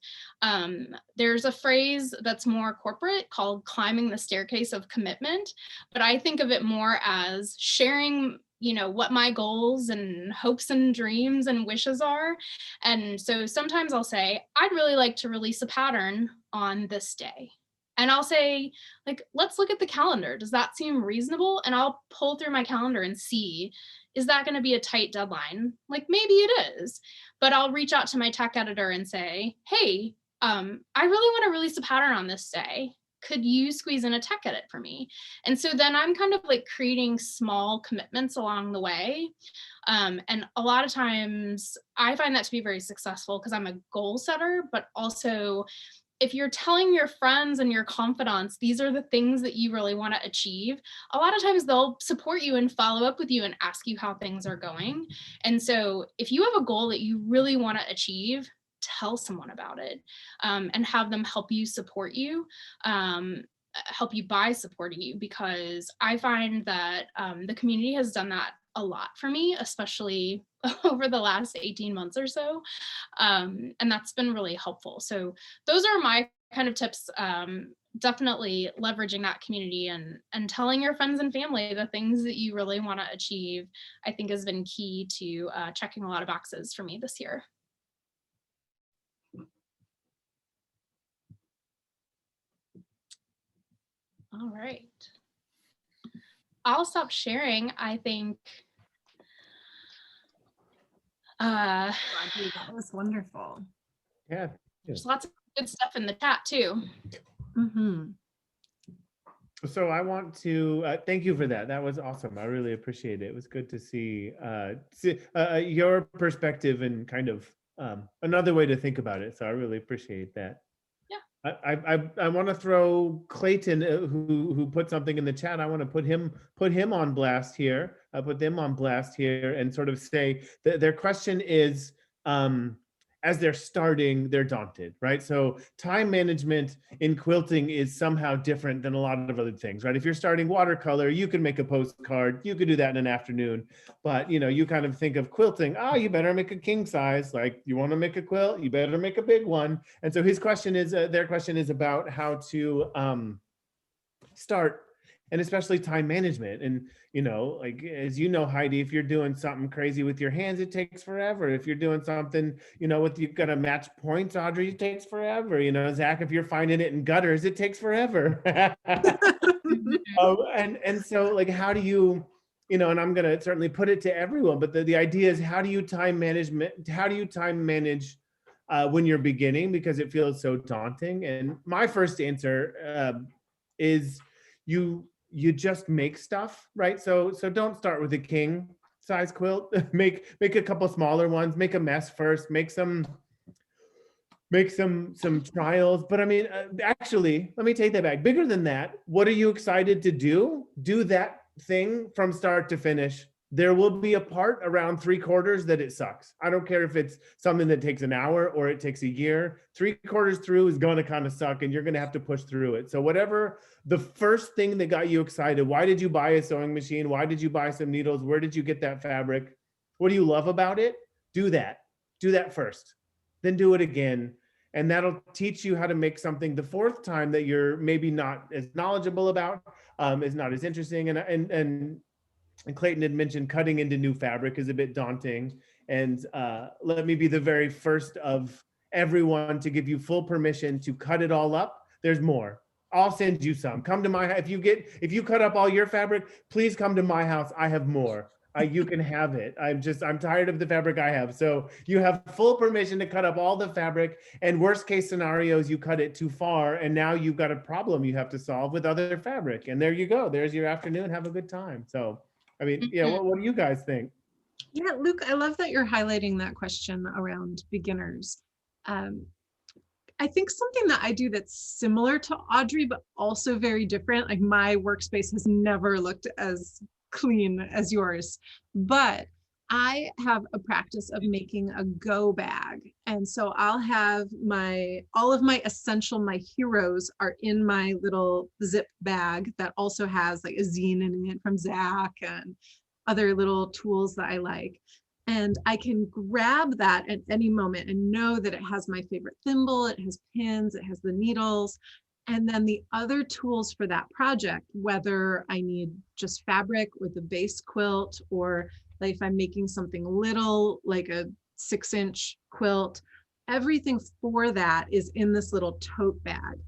There's a phrase that's more corporate called climbing the staircase of commitment, but I think of it more as sharing, you know, what my goals and hopes and dreams and wishes are. And so sometimes I'll say, I'd really like to release a pattern on this day. And I'll say, like, let's look at the calendar. Does that seem reasonable? And I'll pull through my calendar and see, is that going to be a tight deadline? Like, maybe it is. But I'll reach out to my tech editor and say, hey, I really want to release a pattern on this day. Could you squeeze in a tech edit for me? And so then I'm kind of like creating small commitments along the way. And a lot of times I find that to be very successful because I'm a goal setter, but also if you're telling your friends and your confidants, these are the things that you really want to achieve, a lot of times they'll support you and follow up with you and ask you how things are going. And so if you have a goal that you really want to achieve, tell someone about it and have them help you support you, help you by supporting you, because I find that the community has done that a lot for me, especially over the last 18 months or so. And that's been really helpful. So those are my kind of tips. Definitely leveraging that community and telling your friends and family the things that you really want to achieve, I think has been key to checking a lot of boxes for me this year. All right. I'll stop sharing. I think that was wonderful. Yeah. There's lots of good stuff in the chat too. Mm-hmm. So I want to thank you for that. That was awesome. I really appreciate it. It was good to see your perspective and kind of another way to think about it. So I really appreciate that. I want to throw Clayton, who put something in the chat. I want to put him on blast here. I'll put them on blast here and sort of say that their question is, as they're starting, they're daunted, right? So time management in quilting is somehow different than a lot of other things, right? If you're starting watercolor, you can make a postcard, you could do that in an afternoon, but you know, you kind of think of quilting, you better make a king size, like you want to make a quilt, you better make a big one. And so his question is, their question is about how to start, and especially time management. And, you know, like, as you know, Heidi, if you're doing something crazy with your hands, it takes forever. If you're doing something, you know, you've got to match points, Audrey, it takes forever. You know, Zach, if you're finding it in gutters, it takes forever. And so, like, how do you, you know, and I'm going to certainly put it to everyone, but the idea is, how do you time manage when you're beginning, because it feels so daunting? And my first answer is, you just make stuff, right? So don't start with a king size quilt. make a couple smaller ones, make a mess first, make some trials. But I mean, actually, let me take that back. Bigger than that, what are you excited to do? Do that thing from start to finish. There will be a part around 3/4 that it sucks. I don't care if it's something that takes an hour or it takes a year. 3/4 through is going to kind of suck, and you're going to have to push through it. So whatever the first thing that got you excited, why did you buy a sewing machine? Why did you buy some needles? Where did you get that fabric? What do you love about it? Do that. Do that first. Then do it again. And that'll teach you how to make something the fourth time that you're maybe not as knowledgeable about, is not as interesting. And Clayton had mentioned cutting into new fabric is a bit daunting. And let me be the very first of everyone to give you full permission to cut it all up. There's more. I'll send you some. Come to my house. If you cut up all your fabric, please come to my house. I have more. You can have it. I'm tired of the fabric I have. So you have full permission to cut up all the fabric, and worst case scenarios, you cut it too far and now you've got a problem you have to solve with other fabric. And there you go. There's your afternoon. Have a good time. So, I mean, yeah, what do you guys think? Yeah, Luke, I love that you're highlighting that question around beginners. I think something that I do that's similar to Audrey, but also very different, like my workspace has never looked as clean as yours, but I have a practice of making a go bag. And so I'll have all of my my heroes are in my little zip bag that also has like a zine in it from Zak and other little tools that I like. And I can grab that at any moment and know that it has my favorite thimble, it has pins, it has the needles. And then the other tools for that project, whether I need just fabric or the base quilt, or like if I'm making something little, like a 6-inch quilt, everything for that is in this little tote bag.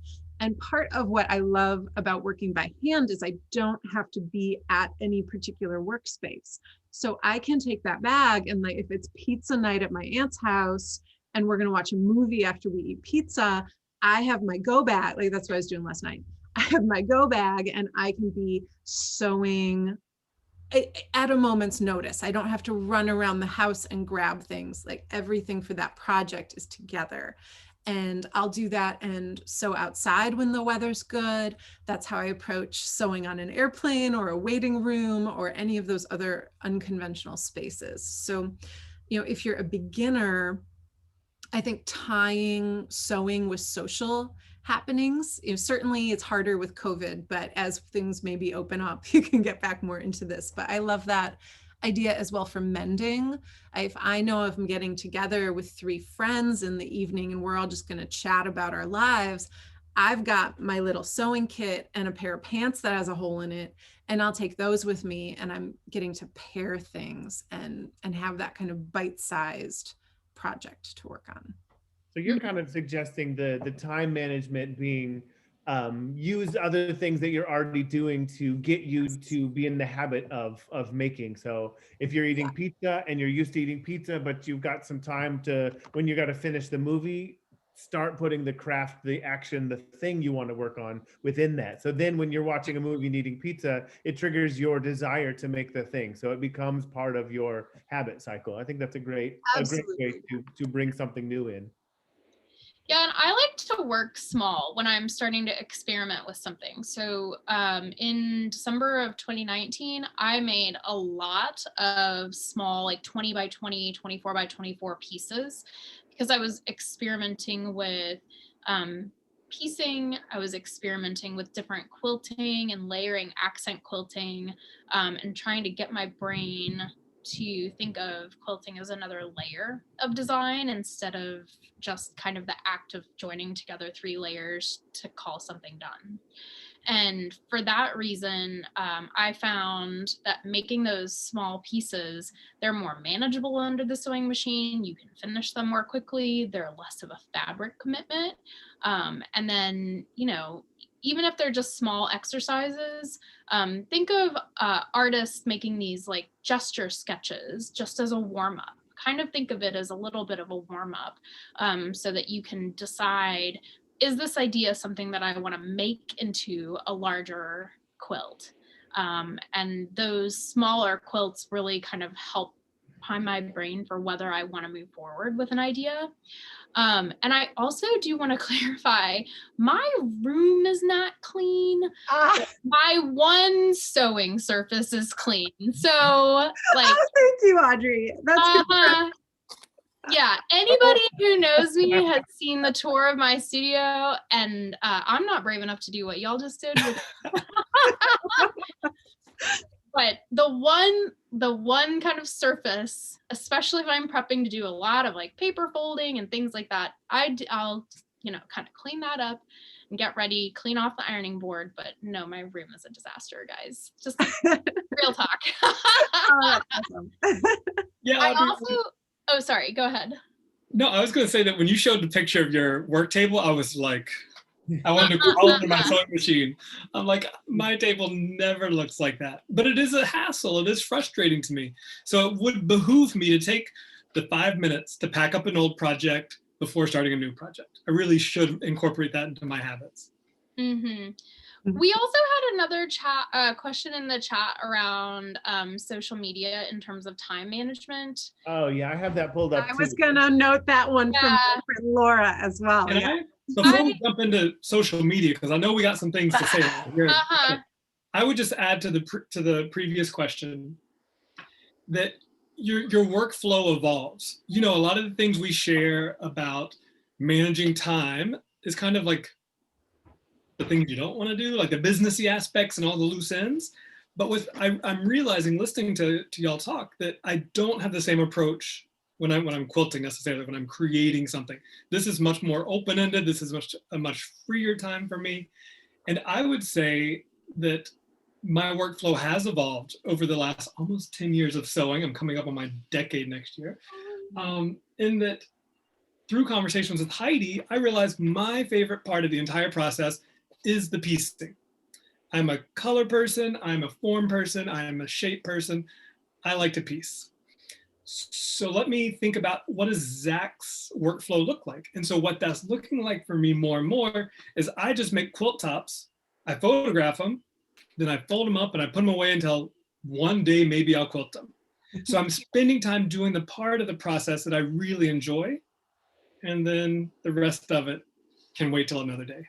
And part of what I love about working by hand is I don't have to be at any particular workspace. So I can take that bag and, like, if it's pizza night at my aunt's house and we're going to watch a movie after we eat pizza, I have my go bag. Like, that's what I was doing last night. I have my go bag and I can be sewing at a moment's notice. I don't have to run around the house and grab things. Like, everything for that project is together. And I'll do that and sew outside when the weather's good. That's how I approach sewing on an airplane or a waiting room or any of those other unconventional spaces. So, if you're a beginner, I think tying sewing with social happenings, certainly it's harder with COVID, but as things maybe open up, you can get back more into this. But I love that idea as well for mending. If I know if I'm getting together with 3 friends in the evening and we're all just going to chat about our lives, I've got my little sewing kit and a pair of pants that has a hole in it, and I'll take those with me, and I'm getting to pair things and have that kind of bite-sized project to work on. So you're kind of suggesting the time management being use other things that you're already doing to get you to be in the habit of making. So if you're eating pizza and you're used to eating pizza, but you've got some time to, when you got to finish the movie, start putting the craft, the action, the thing you want to work on within that. So then when you're watching a movie and eating pizza, it triggers your desire to make the thing. So it becomes part of your habit cycle. I think that's a great way to bring something new in. Yeah, and I like to work small when I'm starting to experiment with something. So in December of 2019, I made a lot of small, like 20 by 20, 24 by 24 pieces, because I was experimenting with piecing. I was experimenting with different quilting and layering accent quilting, and trying to get my brain to think of quilting as another layer of design instead of just kind of the act of joining together 3 layers to call something done. And for that reason, I found that making those small pieces, they're more manageable under the sewing machine. You can finish them more quickly. They're less of a fabric commitment. And then, even if they're just small exercises, think of artists making these like gesture sketches just as a warm-up. Kind of think of it as a little bit of a warm-up, so that you can decide, is this idea something that I want to make into a larger quilt. And those smaller quilts really kind of help prime my brain for whether I want to move forward with an idea. And I also do want to clarify, my room is not clean. My one sewing surface is clean. So like, thank you, Audrey. That's good. Yeah, anybody who knows me has seen the tour of my studio, and I'm not brave enough to do what y'all just did. But the one kind of surface, especially if I'm prepping to do a lot of like paper folding and things like that, I'll kind of clean that up and get ready, clean off the ironing board. But no, my room is a disaster, guys. Just real talk. Oh, that's awesome. Yeah, I also. Oh, sorry. Go ahead. No, I was going to say that when you showed the picture of your work table, I was like, I wanted to crawl into my sewing machine. I'm like, my table never looks like that. But it is a hassle. It is frustrating to me. So it would behoove me to take the 5 minutes to pack up an old project before starting a new project. I really should incorporate that into my habits. Mm-hmm. We also had another question in the chat around social media in terms of time management. Oh yeah, I have that pulled up. I was gonna note that one from Laura as well. Before we jump into social media, because I know we got some things to say here, I would just add to the previous question that your workflow evolves. A lot of the things we share about managing time is kind of like the things you don't want to do, like the businessy aspects and all the loose ends. But I'm realizing, listening to y'all talk, that I don't have the same approach when I'm quilting necessarily, when I'm creating something. This is much more open-ended. This is a much freer time for me. And I would say that my workflow has evolved over the last almost 10 years of sewing. I'm coming up on my decade next year. In that, through conversations with Heidi, I realized my favorite part of the entire process is the piecing. I'm a color person, I'm a form person, I am a shape person. I like to piece. So let me think about, what does Zak's workflow look like? And so what that's looking like for me more and more is I just make quilt tops, I photograph them, then I fold them up and I put them away until one day maybe I'll quilt them. So I'm spending time doing the part of the process that I really enjoy, and then the rest of it can wait till another day.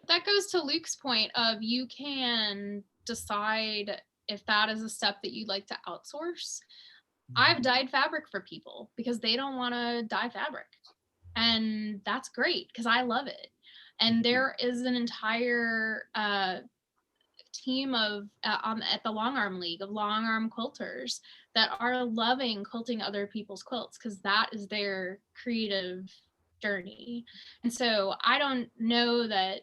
That goes to Luke's point of, you can decide if that is a step that you'd like to outsource. I've dyed fabric for people because they don't want to dye fabric. And that's great because I love it. And there is an entire team of at the Long Arm League of long arm quilters that are loving quilting other people's quilts because that is their creative journey. And so I don't know that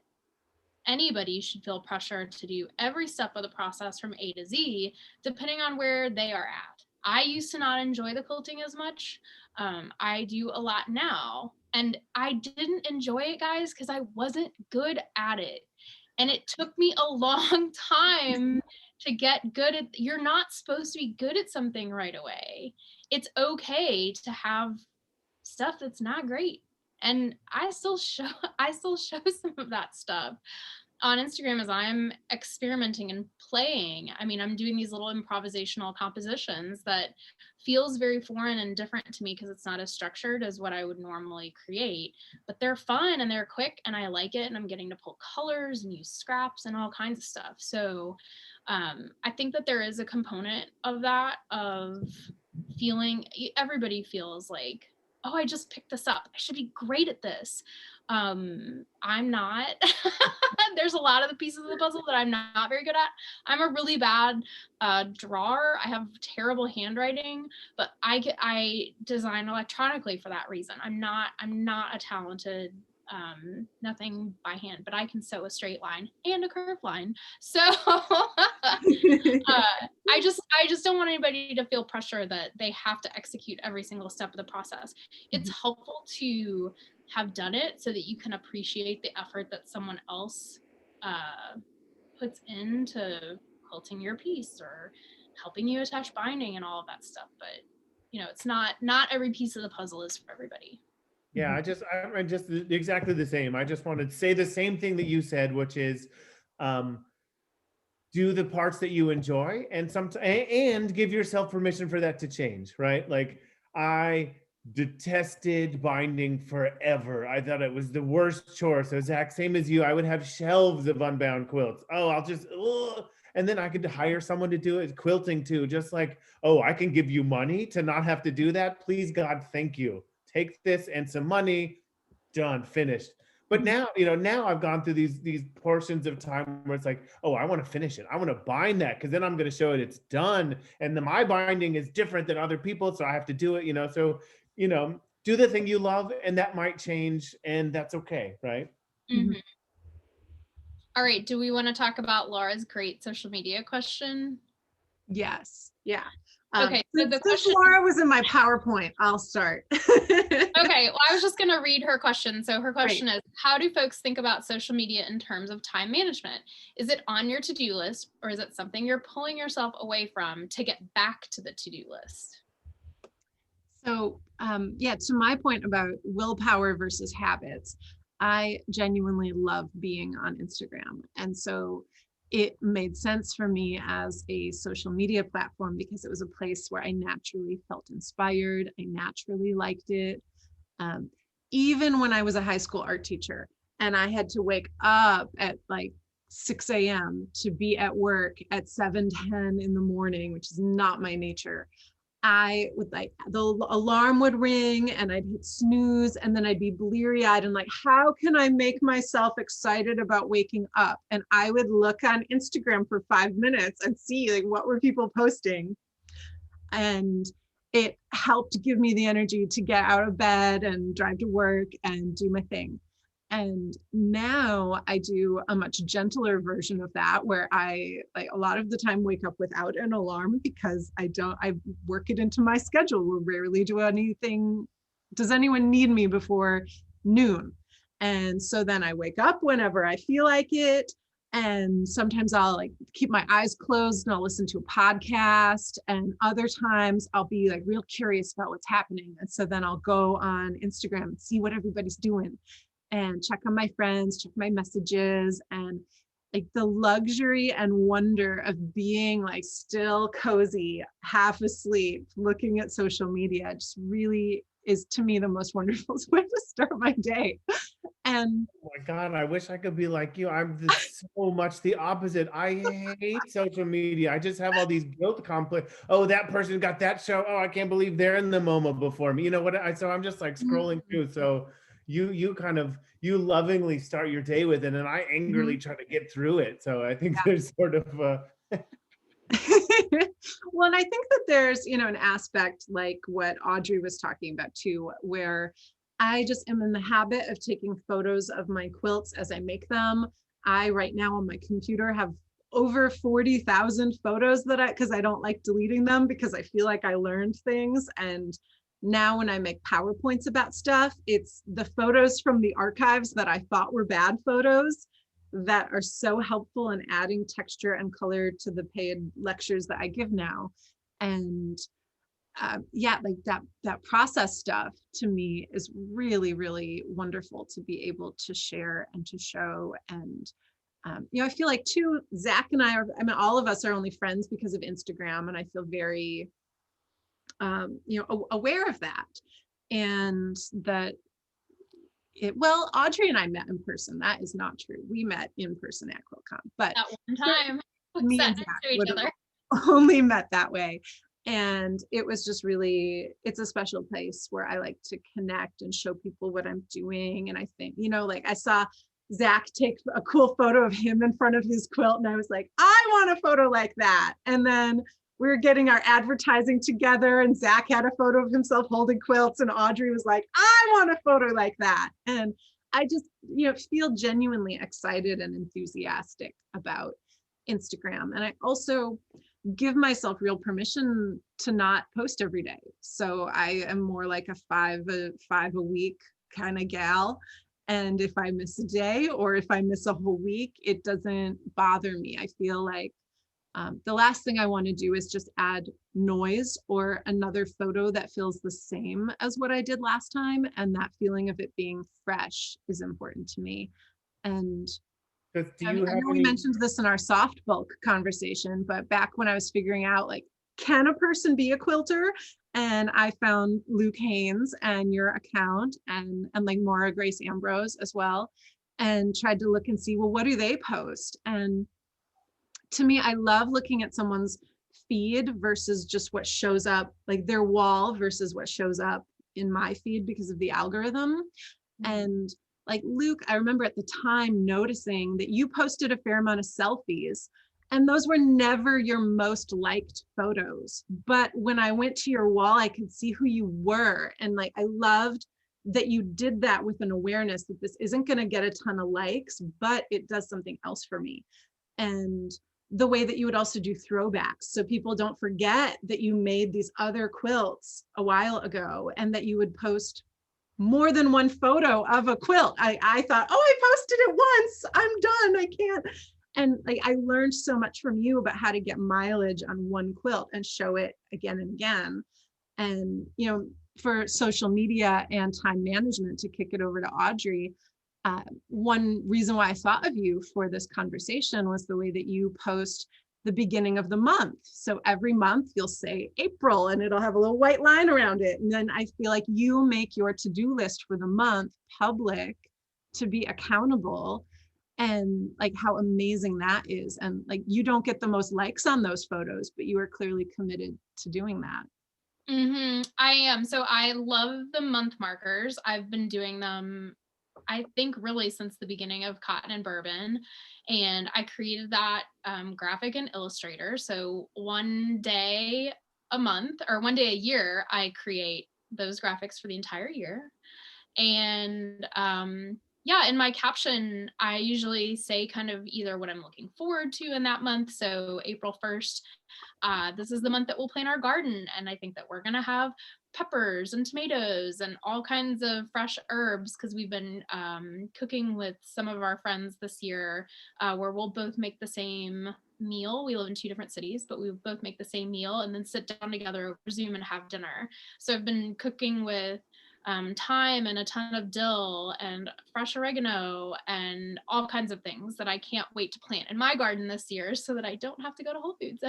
anybody should feel pressure to do every step of the process from A to Z, depending on where they are at. I used to not enjoy the quilting as much. I do a lot now, and I didn't enjoy it, guys, because I wasn't good at it. And it took me a long time to get good at. You're not supposed to be good at something right away. It's okay to have stuff that's not great. And I still show some of that stuff on Instagram as I'm experimenting and playing. I mean, I'm doing these little improvisational compositions that feels very foreign and different to me because it's not as structured as what I would normally create, but they're fun and they're quick and I like it, and I'm getting to pull colors and use scraps and all kinds of stuff. So I think that there is a component of that, of feeling, everybody feels like, oh, I just picked this up, I should be great at this. I'm not. There's a lot of the pieces of the puzzle that I'm not very good at. I'm a really bad drawer. I have terrible handwriting, but I design electronically for that reason. I'm not a talented nothing by hand, but I can sew a straight line and a curved line. So I just don't want anybody to feel pressure that they have to execute every single step of the process. It's helpful to have done it so that you can appreciate the effort that someone else puts into quilting your piece or helping you attach binding and all of that stuff. But it's not every piece of the puzzle is for everybody. Yeah, I'm just exactly the same. I just wanted to say the same thing that you said, which is do the parts that you enjoy, and give yourself permission for that to change, right? Like, I detested binding forever. I thought it was the worst chore. So Zach, same as you, I would have shelves of unbound quilts. Oh, I'll just, ugh. And then I could hire someone to do it. Quilting too, just like, oh, I can give you money to not have to do that. Please, God, thank you. Take this and some money, done, finished. But now, now I've gone through these portions of time where it's like, oh, I want to finish it. I want to bind that, because then I'm going to show it it's done. And then my binding is different than other people, so I have to do it. So, do the thing you love, and that might change, and that's okay, right? Mm-hmm. All right. Do we want to talk about Laura's great social media question? Yes. Yeah. Okay. So the question, Laura was in my PowerPoint, I'll start. Okay. Well, I was just going to read her question. So her question is, how do folks think about social media in terms of time management? Is it on your to-do list, or is it something you're pulling yourself away from to get back to the to-do list? So, yeah, to my point about willpower versus habits, I genuinely love being on Instagram. And so it made sense for me as a social media platform because it was a place where I naturally felt inspired. I naturally liked it. Even when I was a high school art teacher and I had to wake up at like 6 a.m. to be at work at 7:10 in the morning, which is not my nature. I would like, the alarm would ring and I'd hit snooze, and then I'd be bleary eyed and like, how can I make myself excited about waking up? And I would look on Instagram for 5 minutes and see like what were people posting. And it helped give me the energy to get out of bed and drive to work and do my thing. And now I do a much gentler version of that, where I like a lot of the time wake up without an alarm because I work it into my schedule. We rarely do anything. Does anyone need me before noon? And so then I wake up whenever I feel like it. And sometimes I'll like keep my eyes closed and I'll listen to a podcast. And other times I'll be like real curious about what's happening. And so then I'll go on Instagram and see what everybody's doing and check on my friends, check my messages, and like the luxury and wonder of being like still cozy, half asleep, looking at social media just really is to me the most wonderful way to start my day. And oh my God, I wish I could be like you. I'm so much the opposite. I hate social media. I just have all these guilt complex. Oh, that person got that show. Oh, I can't believe they're in the MoMA before me. You know what? So I'm just like scrolling through. So you lovingly start your day with it, and I angrily try to get through it. So I think there's sort of well, and I think that there's, an aspect like what Audrey was talking about too, where I just am in the habit of taking photos of my quilts as I make them. I right now on my computer have over 40,000 photos because I don't like deleting them because I feel like I learned things. And now when I make PowerPoints about stuff, it's the photos from the archives that I thought were bad photos that are so helpful in adding texture and color to the paid lectures that I give now. And like that process stuff to me is really, really wonderful to be able to share and to show. And I feel like too, Zach and all of us are only friends because of Instagram, and I feel very aware of that. And that Audrey and I met in person. That is not true. We met in person at QuiltCon, but at one time me and Zach only met that way. And it was just really, it's a special place where I like to connect and show people what I'm doing. And I think, like I saw Zach take a cool photo of him in front of his quilt, and I was like, I want a photo like that. And then we were getting our advertising together, and Zach had a photo of himself holding quilts, and Audrey was like, I want a photo like that. And I just, feel genuinely excited and enthusiastic about Instagram. And I also give myself real permission to not post every day. So I am more like a five a week kind of gal. And if I miss a day or if I miss a whole week, it doesn't bother me. I feel like the last thing I want to do is just add noise or another photo that feels the same as what I did last time. And that feeling of it being fresh is important to me. And Because do I you know have we any? mentioned this in our soft bulk conversation, but back when I was figuring out, like, can a person be a quilter? And I found Luke Haynes and your account, and like Maura Grace Ambrose as well, and tried to look and see, well, what do they post? And to me, I love looking at someone's feed versus just what shows up, like their wall versus what shows up in my feed because of the algorithm. And like Luke, I remember at the time noticing that you posted a fair amount of selfies, and those were never your most liked photos. But when I went to your wall, I could see who you were. And like, I loved that you did that with an awareness that this isn't going to get a ton of likes, but it does something else for me. And the way that you would also do throwbacks, so people don't forget that you made these other quilts a while ago, and that you would post more than one photo of a quilt. I thought, oh, I posted it once, I'm done, I can't. And like, I learned so much from you about how to get mileage on one quilt and show it again and again. And, for social media and time management, to kick it over to Audrey, one reason why I thought of you for this conversation was the way that you post the beginning of the month. So every month you'll say April, and it'll have a little white line around it. And then I feel like you make your to-do list for the month public to be accountable, and like how amazing that is. And like, you don't get the most likes on those photos, but you are clearly committed to doing that. I am. So I love the month markers. I've been doing them, I think, really since the beginning of Cotton and Bourbon. And I created that graphic in Illustrator. So one day a month, or one day a year, I create those graphics for the entire year. And yeah, in my caption, I usually say kind of either what I'm looking forward to in that month. So April 1st, this is the month that we'll plant our garden, and I think that we're gonna have peppers and tomatoes and all kinds of fresh herbs, because we've been cooking with some of our friends this year, where we'll both make the same meal. We live in two different cities, but we both make the same meal and then sit down together over Zoom and have dinner. So I've been cooking with thyme and a ton of dill and fresh oregano and all kinds of things that I can't wait to plant in my garden this year so that I don't have to go to Whole Foods.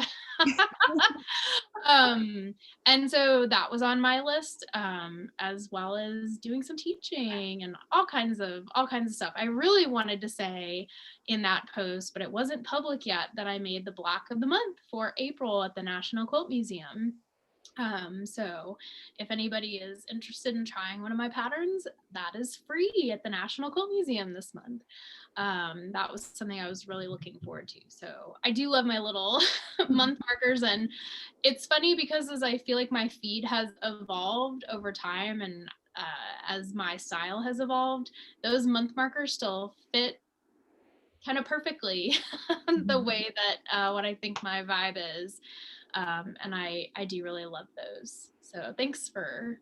And so that was on my list, as well as doing some teaching and all kinds of stuff. I really wanted to say in that post, but it wasn't public yet, that I made the block of the month for April at the National Quilt Museum. So if anybody is interested in trying one of my patterns, that is free at the National Quilt Museum this month. That was something I was really looking forward to. So I do love my little month markers. And it's funny because as I feel like my feed has evolved over time, and as my style has evolved, those month markers still fit kind of perfectly the way that what I think my vibe is. And I do really love those. So thanks for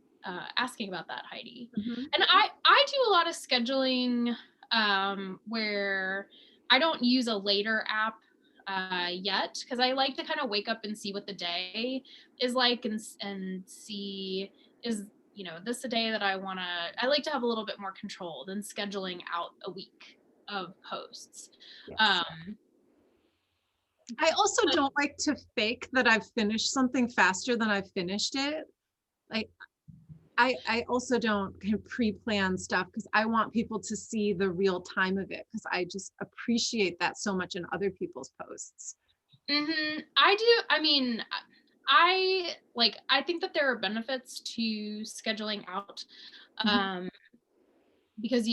asking about that, Heidi. And I do a lot of scheduling where I don't use a later app yet, because I like to kind of wake up and see what the day is like, and see, is this a day that I like to have a little bit more control than scheduling out a week of posts. Yes. I also don't like to fake that I've finished something faster than I've finished it. Like, I also don't kind of pre-plan stuff, because I want people to see the real time of it, because I just appreciate that so much in other people's posts. I do. I mean, I think that there are benefits to scheduling out. Because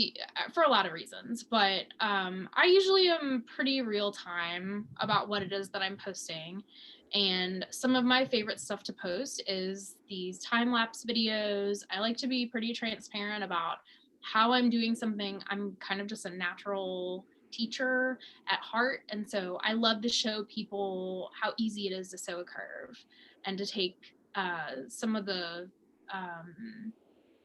for a lot of reasons, but I usually am pretty real time about what it is that I'm posting. And some of my favorite stuff to post is these time-lapse videos. I like to be pretty transparent about how I'm doing something. I'm kind of just a natural teacher at heart, and so I love to show people how easy it is to sew a curve, and to take some of the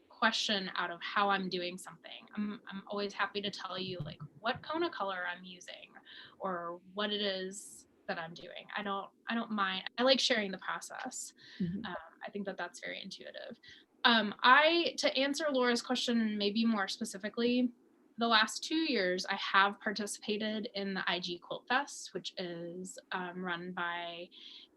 question out of how I'm doing something. I'm always happy to tell you like what Kona color I'm using, or what it is that I'm doing. I don't mind. I like sharing the process. I think that that's very intuitive. To answer Laura's question maybe more specifically, the last 2 years, I have participated in the IG Quilt Fest, which is run by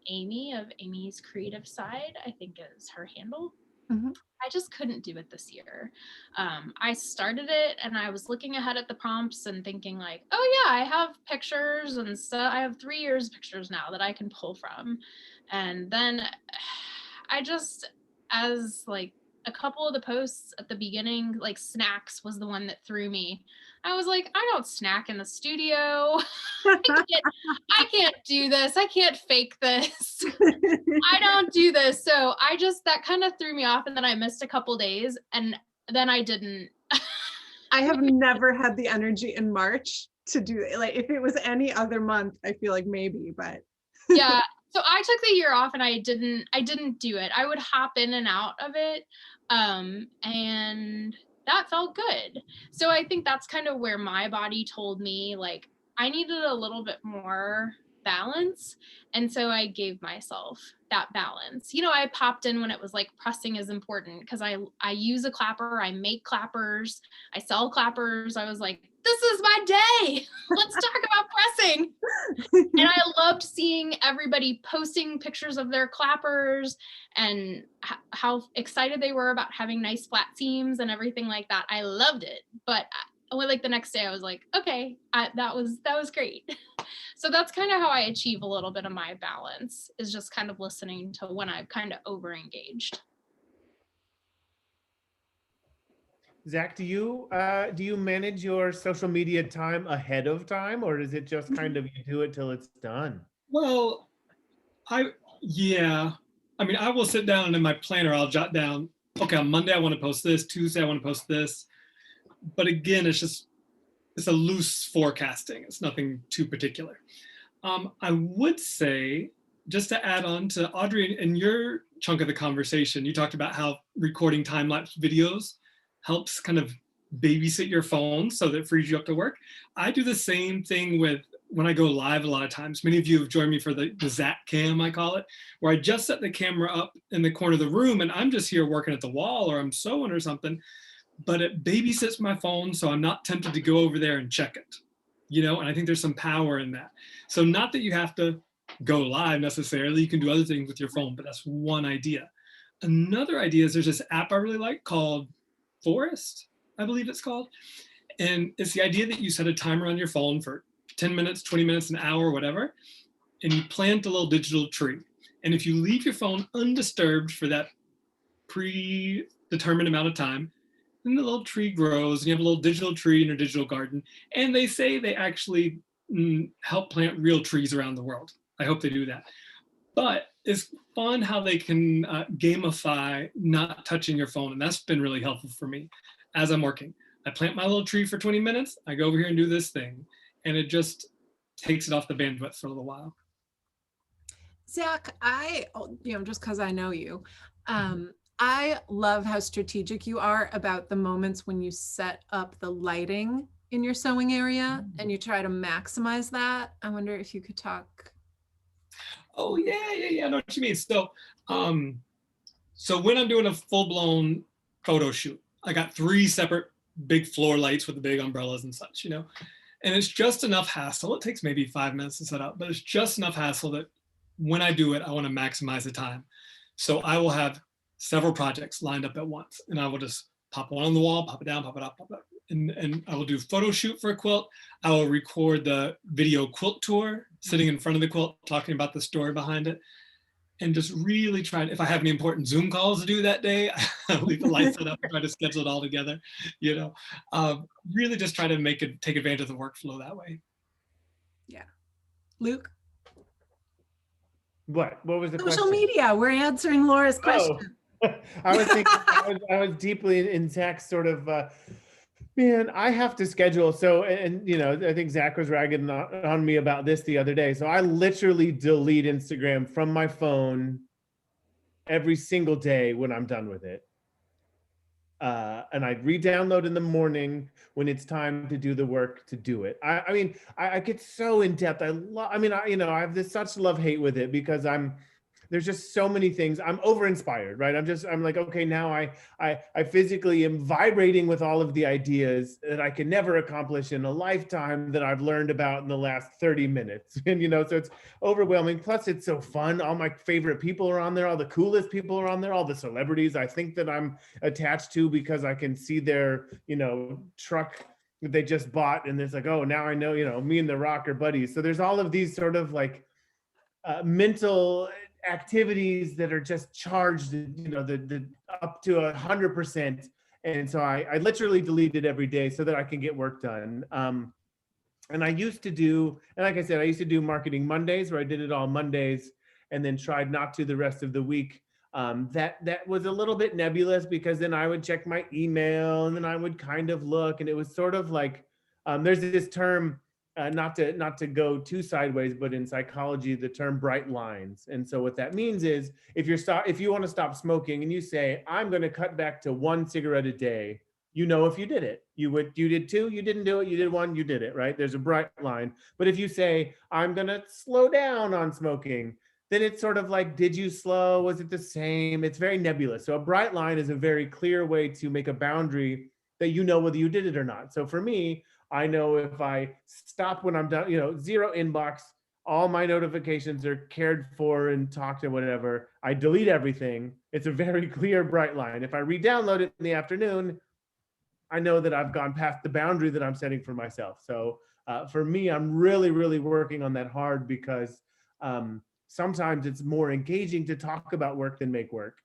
Amy of Amy's Creative Side, I think is her handle. Mm-hmm. I just couldn't do it this year. I started it and I was looking ahead at the prompts and thinking like, oh yeah, I have pictures and stuff. I have 3 years pictures now that I can pull from. And then I just, as like a couple of the posts at the beginning, like snacks was the one that threw me. I was like, I don't snack in the studio. I can't do this. I can't fake this. I don't do this. So that kind of threw me off. And then I missed a couple days and then I didn't. I have never had the energy in March to do it. Like if it was any other month, I feel like maybe, but. Yeah. So I took the year off and I didn't do it. I would hop in and out of it. And that felt good. So I think that's kind of where my body told me like I needed a little bit more balance. And so I gave myself that balance. You know, I popped in when it was like pressing is important because I use a clapper, I make clappers, I sell clappers. I was like, this is my day. Let's talk about pressing. And I loved seeing everybody posting pictures of their clappers and how excited they were about having nice flat seams and everything like that. I loved it. But like the next day I was like, okay, that was great. So that's kind of how I achieve a little bit of my balance, is just kind of listening to when I've kind of over-engaged. Zach, do you manage your social media time ahead of time, or is it just kind of you do it till it's done? Well, yeah. I mean, I will sit down and in my planner, I'll jot down, okay, on Monday, I want to post this. Tuesday, I want to post this. But again, it's a loose forecasting. It's nothing too particular. I would say, just to add on to Audrey, in your chunk of the conversation, you talked about how recording time-lapse videos helps kind of babysit your phone so that it frees you up to work. I do the same thing with when I go live a lot of times. Many of you have joined me for the Zak cam, I call it, where I just set the camera up in the corner of the room and I'm just here working at the wall or I'm sewing or something, but it babysits my phone so I'm not tempted to go over there and check it, you know, and I think there's some power in that. So not that you have to go live necessarily, you can do other things with your phone, but that's one idea. Another idea is there's this app I really like called Forest, I believe it's called. And it's the idea that you set a timer on your phone for 10 minutes, 20 minutes, an hour, whatever, and you plant a little digital tree. And if you leave your phone undisturbed for that predetermined amount of time, then the little tree grows and you have a little digital tree in your digital garden. And they say they actually help plant real trees around the world. I hope they do that. But it's fun how they can gamify not touching your phone. And that's been really helpful for me as I'm working. I plant my little tree for 20 minutes. I go over here and do this thing. And it just takes it off the bandwidth for a little while. Zach, just because I know you, I love how strategic you are about the moments when you set up the lighting in your sewing area and you try to maximize that. I wonder if you could talk. Oh yeah, I know what you mean. So, so when I'm doing a full-blown photo shoot, I got 3 separate big floor lights with the big umbrellas and such, you know, and it's just enough hassle. It takes maybe 5 minutes to set up, but it's just enough hassle that when I do it, I want to maximize the time. So I will have several projects lined up at once, and I will just pop one on the wall, pop it down, pop it up, and I will do photo shoot for a quilt. I will record the video quilt tour, sitting in front of the quilt, talking about the story behind it, and just really try. If I have any important Zoom calls to do that day, I'll leave the lights set up and try to schedule it all together. You know, really just try to take advantage of the workflow that way. Yeah, Luke. What was the social question? media? We're answering Laura's question. I was thinking, I was deeply in Zach's sort of, man, I have to schedule. So, and you know, I think Zach was ragging on me about this the other day. So I literally delete Instagram from my phone every single day when I'm done with it. And I re-download in the morning when it's time to do the work to do it. I mean, I get so in depth. I have this such love-hate with it because there's just so many things. I'm over inspired, right? I'm like, okay, now I physically am vibrating with all of the ideas that I can never accomplish in a lifetime that I've learned about in the last 30 minutes. And, so it's overwhelming. Plus it's so fun. All my favorite people are on there. All the coolest people are on there. All the celebrities I think that I'm attached to because I can see their, truck that they just bought. And it's like, oh, now I know, me and The Rock are buddies. So there's all of these sort of like mental activities that are just charged, the up to 100%. And so I literally delete it every day so that I can get work done. And I used to do, and like I said, I used to do Marketing Mondays where I did it all Mondays and then tried not to the rest of the week. That was a little bit nebulous because then I would check my email and then I would kind of look, and it was sort of like, there's this term, not to go too sideways, but in psychology, the term bright lines. And so what that means is if you want to stop smoking and you say, I'm going to cut back to 1 cigarette a day, if you did it. You did 2, you didn't do it, you did 1, you did it, right? There's a bright line. But if you say, I'm going to slow down on smoking, then it's sort of like, did you slow? Was it the same? It's very nebulous. So a bright line is a very clear way to make a boundary that whether you did it or not. So for me, I know if I stop when I'm done, 0 inbox, all my notifications are cared for and talked or whatever, I delete everything. It's a very clear, bright line. If I re-download it in the afternoon, I know that I've gone past the boundary that I'm setting for myself. So for me, I'm really, really working on that hard because sometimes it's more engaging to talk about work than make work.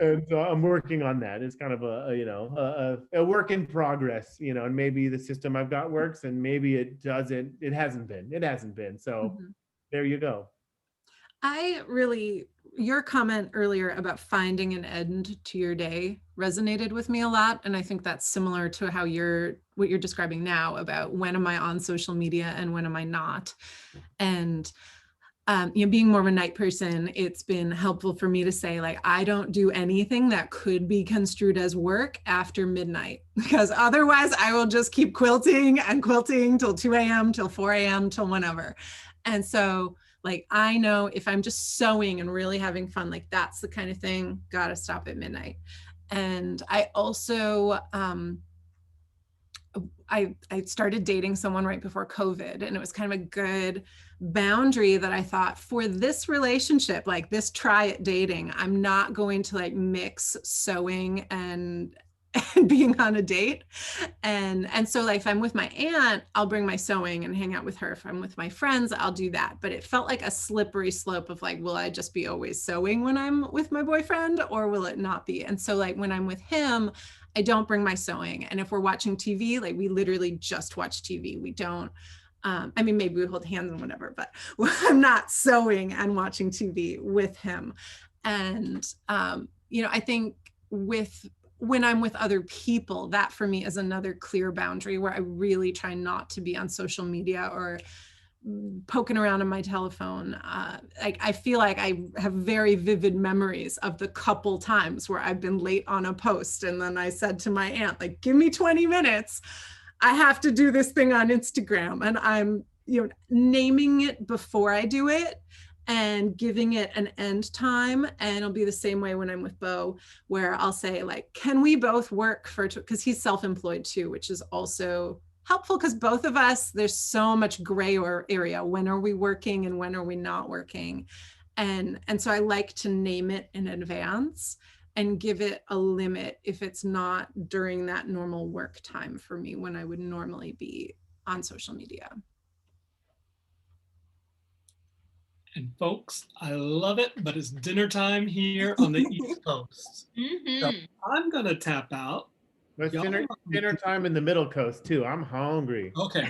And so I'm working on that. It's kind of a work in progress, and maybe the system I've got works and maybe it doesn't. It hasn't been. So there you go. Your comment earlier about finding an end to your day resonated with me a lot. And I think that's similar to what you're describing now about when am I on social media and when am I not. And being more of a night person, it's been helpful for me to say, like, I don't do anything that could be construed as work after midnight, because otherwise I will just keep quilting and quilting till 2 a.m., till 4 a.m., till whenever. And so, like, I know if I'm just sewing and really having fun, like, that's the kind of thing, gotta stop at midnight. And I also, I started dating someone right before COVID, and it was kind of a good boundary that I thought, for this relationship, like this try at dating, I'm not going to like mix sewing and being on a date. And so, like, if I'm with my aunt, I'll bring my sewing and hang out with her. If I'm with my friends, I'll do that. But it felt like a slippery slope of like, will I just be always sewing when I'm with my boyfriend, or will it not be? And so, like, when I'm with him, I don't bring my sewing. And if we're watching TV, like, we literally just watch TV. We don't, maybe we hold hands and whatever, but I'm not sewing and watching TV with him. And, I think when I'm with other people, that for me is another clear boundary where I really try not to be on social media or poking around on my telephone. I feel like I have very vivid memories of the couple times where I've been late on a post, and then I said to my aunt, like, give me 20 minutes. I have to do this thing on Instagram. And I'm, naming it before I do it and giving it an end time. And it'll be the same way when I'm with Bo, where I'll say, like, can we both work because he's self-employed too, which is also helpful because both of us, there's so much gray area. When are we working and when are we not working? And so I like to name it in advance and give it a limit if it's not during that normal work time for me when I would normally be on social media. And folks, I love it, but it's dinner time here on the East Coast. So I'm gonna tap out. It's dinner time in the Middle Coast too. I'm hungry. Okay.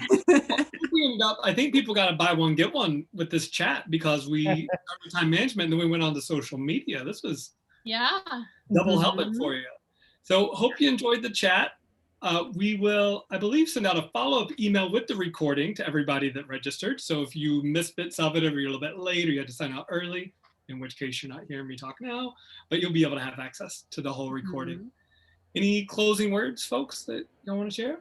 I think people got to buy one, get one with this chat, because we started time management and then we went on to social media. This was double helping for you. So hope you enjoyed the chat. We will, I believe, send out a follow-up email with the recording to everybody that registered. So if you missed bits of it, or you're a little bit late, or you had to sign out early, in which case you're not hearing me talk now, but you'll be able to have access to the whole recording. Any closing words, folks, that y'all want to share?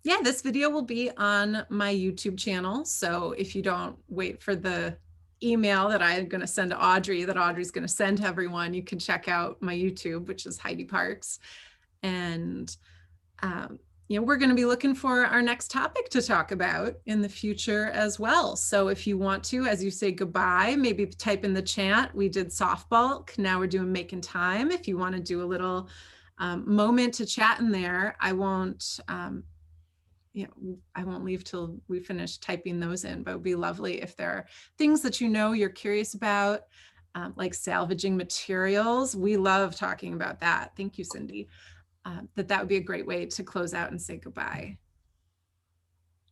Yeah, this video will be on my YouTube channel. So if you don't wait for the email that I'm going to send to Audrey, that Audrey's going to send to everyone. You can check out my YouTube, which is Heidi Parks. And, we're going to be looking for our next topic to talk about in the future as well. So if you want to, as you say goodbye, maybe type in the chat. We did soft bulk. Now we're doing making time. If you want to do a little moment to chat in there, I won't leave till we finish typing those in, but it would be lovely if there are things that you're curious about, like salvaging materials. We love talking about that. Thank you, Cindy. That would be a great way to close out and say goodbye.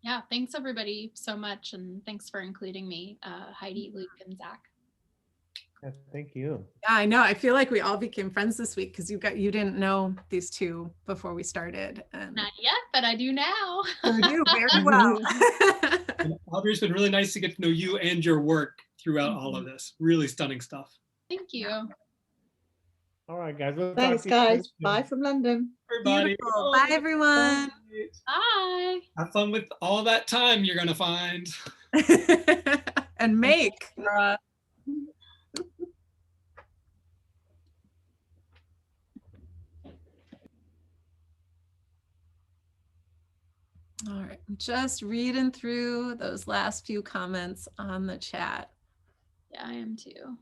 Yeah, thanks everybody so much, and thanks for including me, Heidi, Luke, and Zach. Yeah, thank you. Yeah, I know. I feel like we all became friends this week because you didn't know these two before we started. And not yet, but I do now. You do very well. And Audrey, it's been really nice to get to know you and your work throughout all of this. Really stunning stuff. Thank you. All right, guys. Thanks, guys. Bye from London. Everybody. Beautiful. Bye, everyone. Bye. Have fun with all that time you're going to find. And make. All right, I'm just reading through those last few comments on the chat. Yeah, I am too.